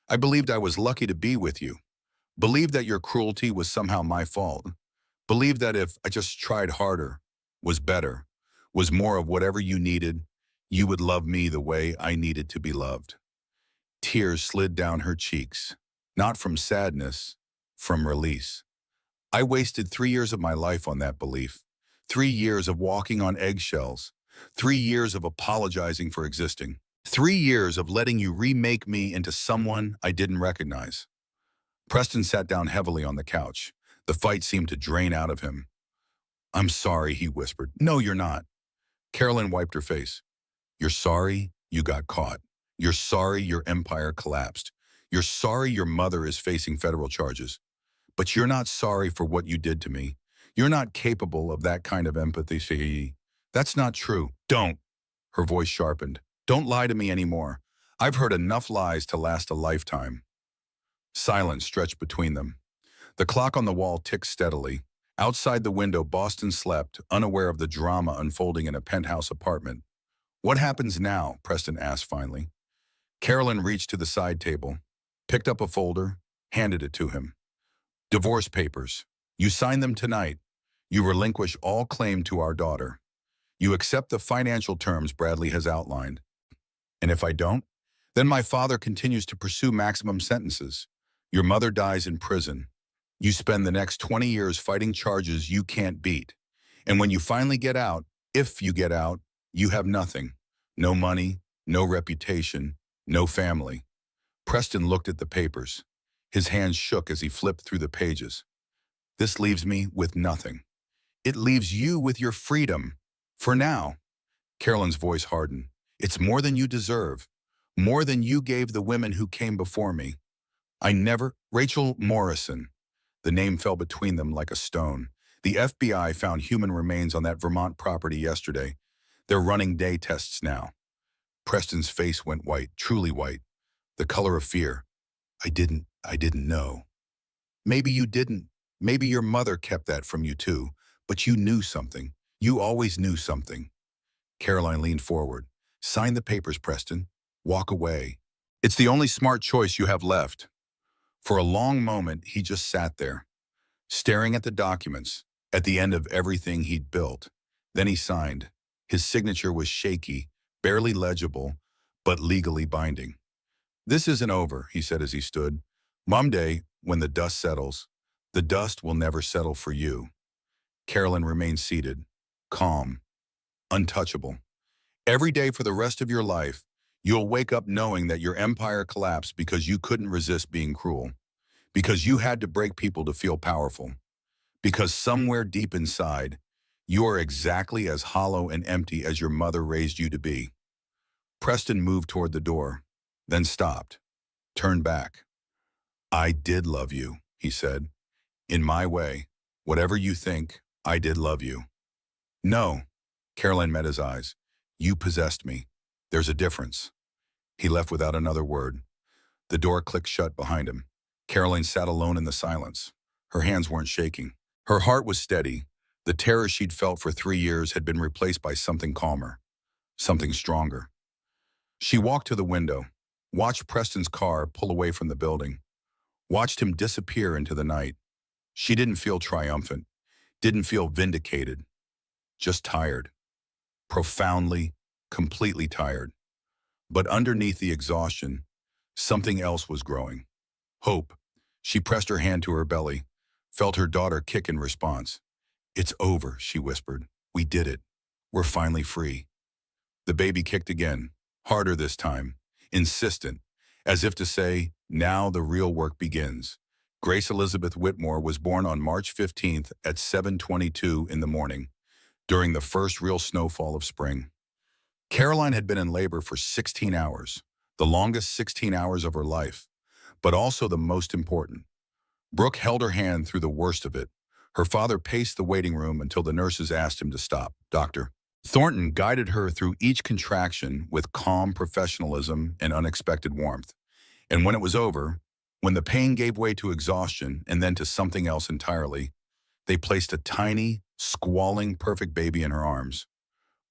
I believed I was lucky to be with you. Believed that your cruelty was somehow my fault. Believed that if I just tried harder, was better, was more of whatever you needed, you would love me the way I needed to be loved." Tears slid down her cheeks, not from sadness, from release. "I wasted 3 years of my life on that belief. 3 years of walking on eggshells. 3 years of apologizing for existing. 3 years of letting you remake me into someone I didn't recognize." Preston sat down heavily on the couch. The fight seemed to drain out of him. "I'm sorry," he whispered. "No, you're not." Carolyn wiped her face. "You're sorry you got caught. You're sorry your empire collapsed. You're sorry your mother is facing federal charges. But you're not sorry for what you did to me. You're not capable of that kind of empathy. That's not true. Don't." Her voice sharpened. "Don't lie to me anymore. I've heard enough lies to last a lifetime." Silence stretched between them. The clock on the wall ticked steadily. Outside the window, Boston slept, unaware of the drama unfolding in a penthouse apartment. "What happens now?" Preston asked finally. Carolyn reached to the side table, picked up a folder, handed it to him. "Divorce papers. You sign them tonight. You relinquish all claim to our daughter. You accept the financial terms Bradley has outlined. And if I don't, then my father continues to pursue maximum sentences. Your mother dies in prison. You spend the next 20 years fighting charges you can't beat. And when you finally get out, if you get out, you have nothing. No money, no reputation, no family." Preston looked at the papers. His hands shook as he flipped through the pages. "This leaves me with nothing. It leaves you with your freedom. For now." Carolyn's voice hardened. "It's more than you deserve. More than you gave the women who came before me. I never—" "Rachel Morrison." The name fell between them like a stone. "The FBI found human remains on that Vermont property yesterday. They're running day tests now." Preston's face went white, truly white, the color of fear. I didn't know." "Maybe you didn't. Maybe your mother kept that from you too. But you knew something. You always knew something." Caroline leaned forward. "Sign the papers, Preston. Walk away. It's the only smart choice you have left." For a long moment, he just sat there, staring at the documents, at the end of everything he'd built. Then he signed. His signature was shaky, barely legible, but legally binding. "This isn't over," he said as he stood. "Monday, when the dust settles, the dust will never settle for you." Carolyn remained seated, calm, untouchable. "Every day for the rest of your life, you'll wake up knowing that your empire collapsed because you couldn't resist being cruel, because you had to break people to feel powerful, because somewhere deep inside, you are exactly as hollow and empty as your mother raised you to be." Preston moved toward the door, then stopped, turned back. "I did love you," he said. "In my way. Whatever you think, I did love you." "No." Caroline met his eyes. "You possessed me. There's a difference." He left without another word. The door clicked shut behind him. Caroline sat alone in the silence. Her hands weren't shaking. Her heart was steady. The terror she'd felt for 3 years had been replaced by something calmer, something stronger. She walked to the window, watched Preston's car pull away from the building, watched him disappear into the night. She didn't feel triumphant, didn't feel vindicated, just tired. Profoundly, completely tired. But underneath the exhaustion, something else was growing. Hope. She pressed her hand to her belly, felt her daughter kick in response. "It's over," she whispered. "We did it. We're finally free." The baby kicked again, harder this time, insistent, as if to say, now the real work begins. Grace Elizabeth Whitmore was born on March 15th at 7:22 in the morning, during the first real snowfall of spring. Caroline had been in labor for 16 hours, the longest 16 hours of her life, but also the most important. Brooke held her hand through the worst of it. Her father paced the waiting room until the nurses asked him to stop. Dr. Thornton guided her through each contraction with calm professionalism and unexpected warmth. And when it was over, when the pain gave way to exhaustion and then to something else entirely, they placed a tiny, squalling, perfect baby in her arms.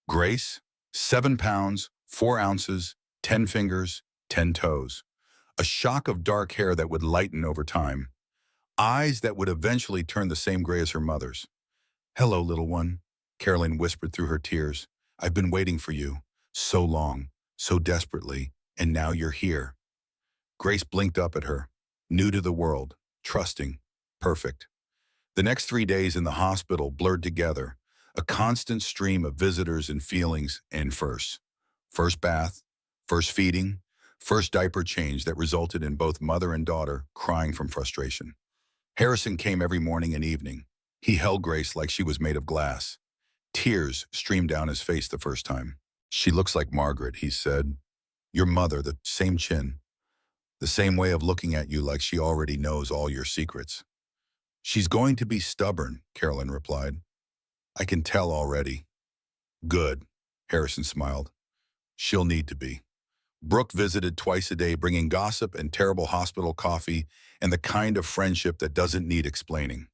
Grace, 7 pounds, 4 ounces, 10 fingers, 10 toes. A shock of dark hair that would lighten over time. Eyes that would eventually turn the same gray as her mother's. "Hello, little one," Caroline whispered through her tears. "I've been waiting for you. So long, so desperately, and now you're here." Grace blinked up at her, new to the world, trusting, perfect. The next 3 days in the hospital blurred together, a constant stream of visitors and feelings and firsts. First bath, first feeding, first diaper change that resulted in both mother and daughter crying from frustration. Harrison came every morning and evening. He held Grace like she was made of glass. Tears streamed down his face the first time. "She looks like Margaret," he said. "Your mother, the same chin. The same way of looking at you like she already knows all your secrets." "She's going to be stubborn," Carolyn replied. "I can tell already." "Good," Harrison smiled. "She'll need to be." Brooke visited twice a day, bringing gossip and terrible hospital coffee and the kind of friendship that doesn't need explaining.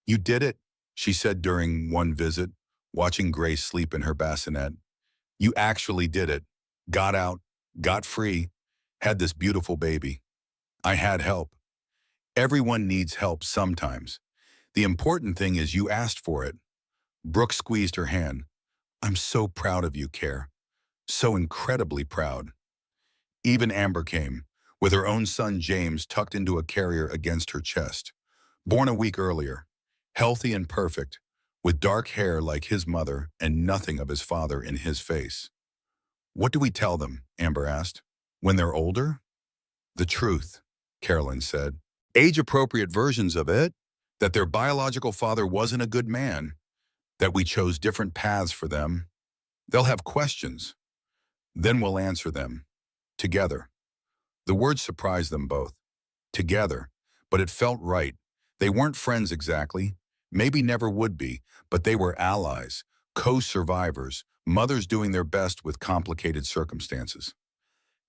"You did it," She said during one visit, watching Grace sleep in her bassinet. You actually did it. Got out, got free, had this beautiful baby. I had help. Everyone needs help sometimes. The important thing is you asked for it. Brooke squeezed her hand. I'm so proud of you, Care. So incredibly proud. Even Amber came, with her own son James tucked into a carrier against her chest. Born a week earlier, healthy and perfect, with dark hair like his mother and nothing of his father in his face. What do we tell them? Amber asked. When they're older? The truth, Carolyn said. Age-appropriate versions of it, that their biological father wasn't a good man, that we chose different paths for them. They'll have questions. Then we'll answer them. Together. The word surprised them both. Together. But it felt right. They weren't friends exactly. Maybe never would be, but they were allies, co-survivors, mothers doing their best with complicated circumstances.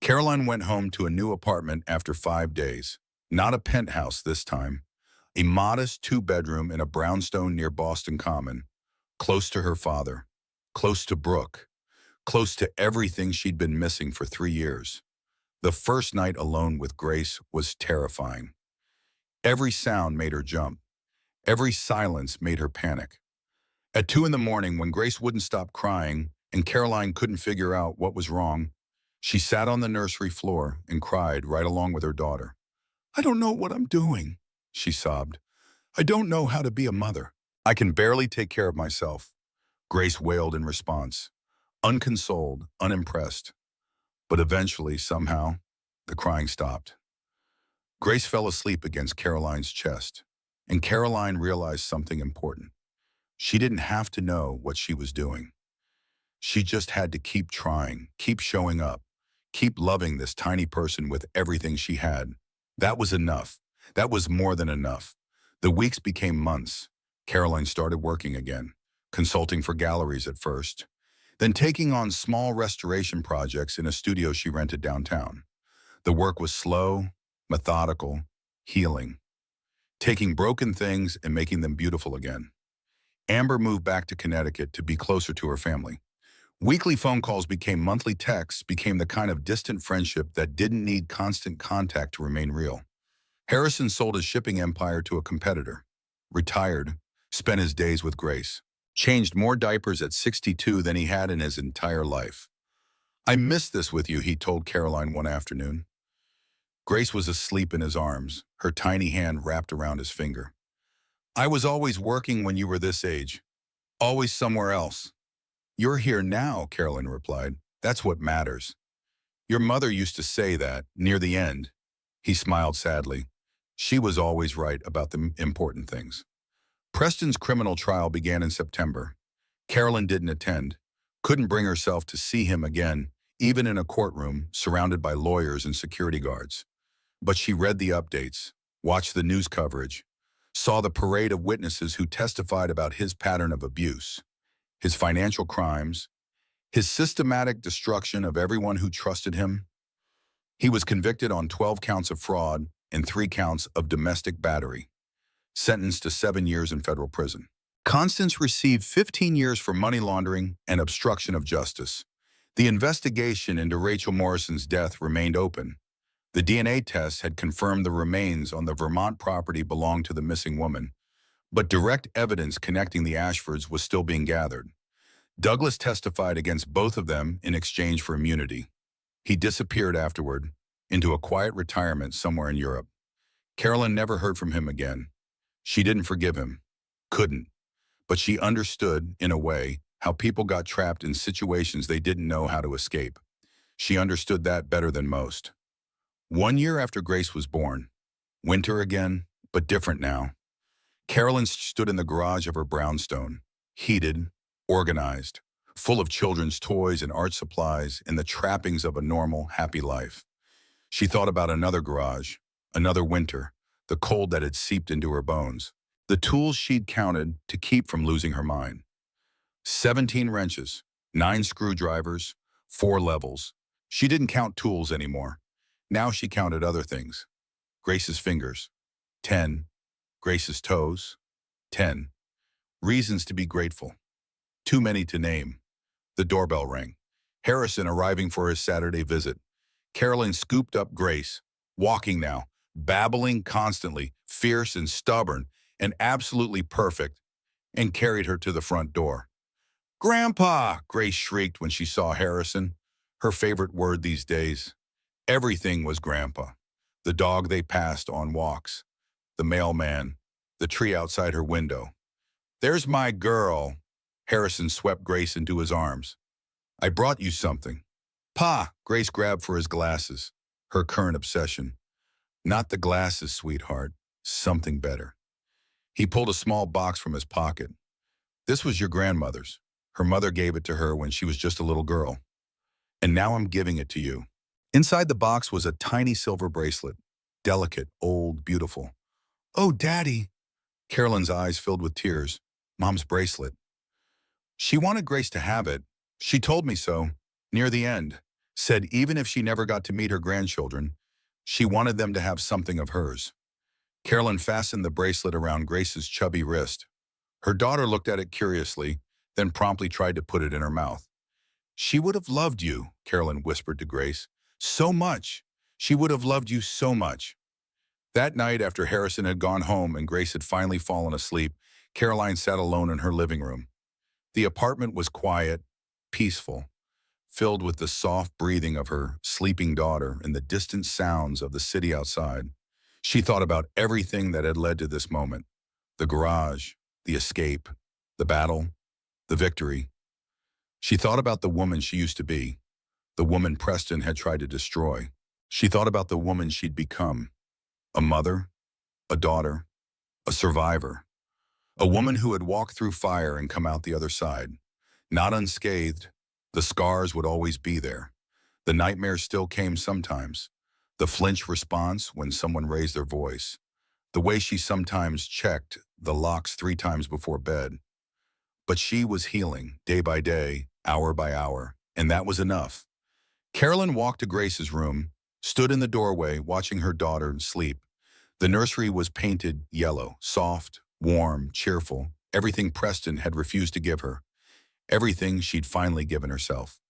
Caroline went home to a new apartment after 5 days. Not a penthouse this time. A modest 2-bedroom in a brownstone near Boston Common. Close to her father. Close to Brooke. Close to everything she'd been missing for 3 years. The first night alone with Grace was terrifying. Every sound made her jump. Every silence made her panic. At 2 in the morning, when Grace wouldn't stop crying and Caroline couldn't figure out what was wrong, she sat on the nursery floor and cried right along with her daughter. I don't know what I'm doing, she sobbed. I don't know how to be a mother. I can barely take care of myself, Grace wailed in response, unconsoled, unimpressed. But eventually, somehow, the crying stopped. Grace fell asleep against Caroline's chest, and Caroline realized something important. She didn't have to know what she was doing. She just had to keep trying, keep showing up, keep loving this tiny person with everything she had. That was enough. That was more than enough. The weeks became months. Caroline started working again, consulting for galleries at first, then taking on small restoration projects in a studio she rented downtown. The work was slow, methodical, healing, taking broken things and making them beautiful again. Amber moved back to Connecticut to be closer to her family. Weekly phone calls became monthly texts, became the kind of distant friendship that didn't need constant contact to remain real. Harrison sold his shipping empire to a competitor, retired, spent his days with Grace, changed more diapers at 62 than he had in his entire life. I miss this with you, he told Caroline one afternoon. Grace was asleep in his arms, her tiny hand wrapped around his finger. I was always working when you were this age, always somewhere else. You're here now, Caroline replied. That's what matters. Your mother used to say that, near the end. He smiled sadly. She was always right about the important things. Preston's criminal trial began in September. Caroline didn't attend, couldn't bring herself to see him again, even in a courtroom surrounded by lawyers and security guards. But she read the updates, watched the news coverage, saw the parade of witnesses who testified about his pattern of abuse, his financial crimes, his systematic destruction of everyone who trusted him. He was convicted on 12 counts of fraud and 3 counts of domestic battery, sentenced to 7 years in federal prison. Constance received 15 years for money laundering and obstruction of justice. The investigation into Rachel Morrison's death remained open. The DNA tests had confirmed the remains on the Vermont property belonged to the missing woman, but direct evidence connecting the Ashfords was still being gathered. Douglas testified against both of them in exchange for immunity. He disappeared afterward, into a quiet retirement somewhere in Europe. Carolyn never heard from him again. She didn't forgive him. Couldn't. But she understood, in a way, how people got trapped in situations they didn't know how to escape. She understood that better than most. 1 year after Grace was born, winter again, but different now. Carolyn stood in the garage of her brownstone, heated, organized, full of children's toys and art supplies and the trappings of a normal, happy life. She thought about another garage, another winter, the cold that had seeped into her bones, the tools she'd counted to keep from losing her mind. 17 wrenches, 9 screwdrivers, 4 levels. She didn't count tools anymore. Now she counted other things. Grace's fingers, 10. Grace's toes, 10. Reasons to be grateful. Too many to name. The doorbell rang. Harrison arriving for his Saturday visit. Carolyn scooped up Grace, walking now, babbling constantly, fierce and stubborn, and absolutely perfect, and carried her to the front door. "Grandpa!" Grace shrieked when she saw Harrison, her favorite word these days. Everything was Grandpa. The dog they passed on walks, the mailman, the tree outside her window. "There's my girl." Harrison swept Grace into his arms. "I brought you something." "Pa!" Grace grabbed for his glasses, her current obsession. "Not the glasses, sweetheart. Something better." He pulled a small box from his pocket. "This was your grandmother's. Her mother gave it to her when she was just a little girl. And now I'm giving it to you." Inside the box was a tiny silver bracelet. Delicate, old, beautiful. "Oh, Daddy!" Carolyn's eyes filled with tears. Mom's bracelet. She wanted Grace to have it. She told me so, near the end. Said even if she never got to meet her grandchildren, she wanted them to have something of hers. Carolyn fastened the bracelet around Grace's chubby wrist. Her daughter looked at it curiously, then promptly tried to put it in her mouth. "She would have loved you," Carolyn whispered to Grace. "So much. She would have loved you so much." That night, after Harrison had gone home and Grace had finally fallen asleep, Caroline sat alone in her living room. The apartment was quiet, peaceful, filled with the soft breathing of her sleeping daughter and the distant sounds of the city outside. She thought about everything that had led to this moment: the garage, the escape, the battle, the victory. She thought about the woman she used to be, the woman Preston had tried to destroy. She thought about the woman she'd become: a mother, a daughter, a survivor, a woman who had walked through fire and come out the other side. Not unscathed. The scars would always be there. The nightmares still came sometimes. The flinch response when someone raised their voice. The way she sometimes checked the locks 3 times before bed. But she was healing, day by day, hour by hour, and that was enough. Carolyn walked to Grace's room, stood in the doorway watching her daughter sleep. The nursery was painted yellow, soft, warm, cheerful, everything Preston had refused to give her, everything she'd finally given herself.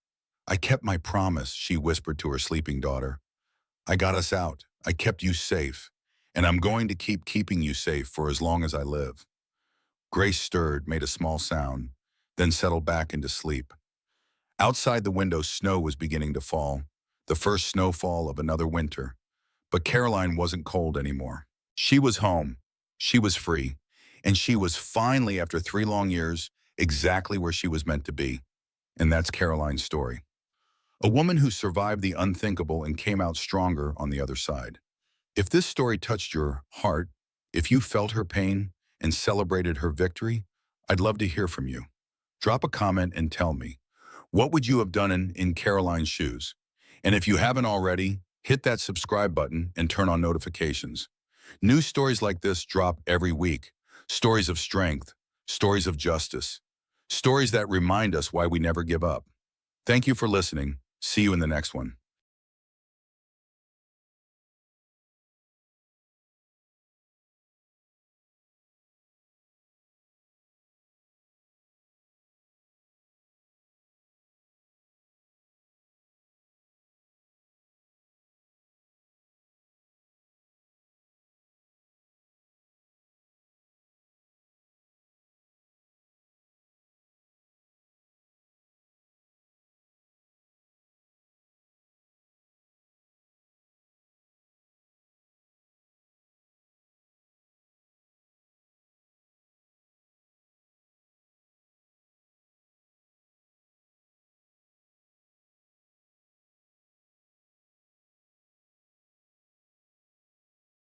"I kept my promise," she whispered to her sleeping daughter. "I got us out. I kept you safe. And I'm going to keep keeping you safe for as long as I live." Grace stirred, made a small sound, then settled back into sleep. Outside the window, snow was beginning to fall, the first snowfall of another winter. But Caroline wasn't cold anymore. She was home. She was free. And she was finally, after 3 long years, exactly where she was meant to be. And that's Caroline's story. A woman who survived the unthinkable and came out stronger on the other side. If this story touched your heart, if you felt her pain and celebrated her victory, I'd love to hear from you. Drop a comment and tell me, what would you have done in Caroline's shoes? And if you haven't already, hit that subscribe button and turn on notifications. New stories like this drop every week. Stories of strength, stories of justice, stories that remind us why we never give up. Thank you for listening. See you in the next one.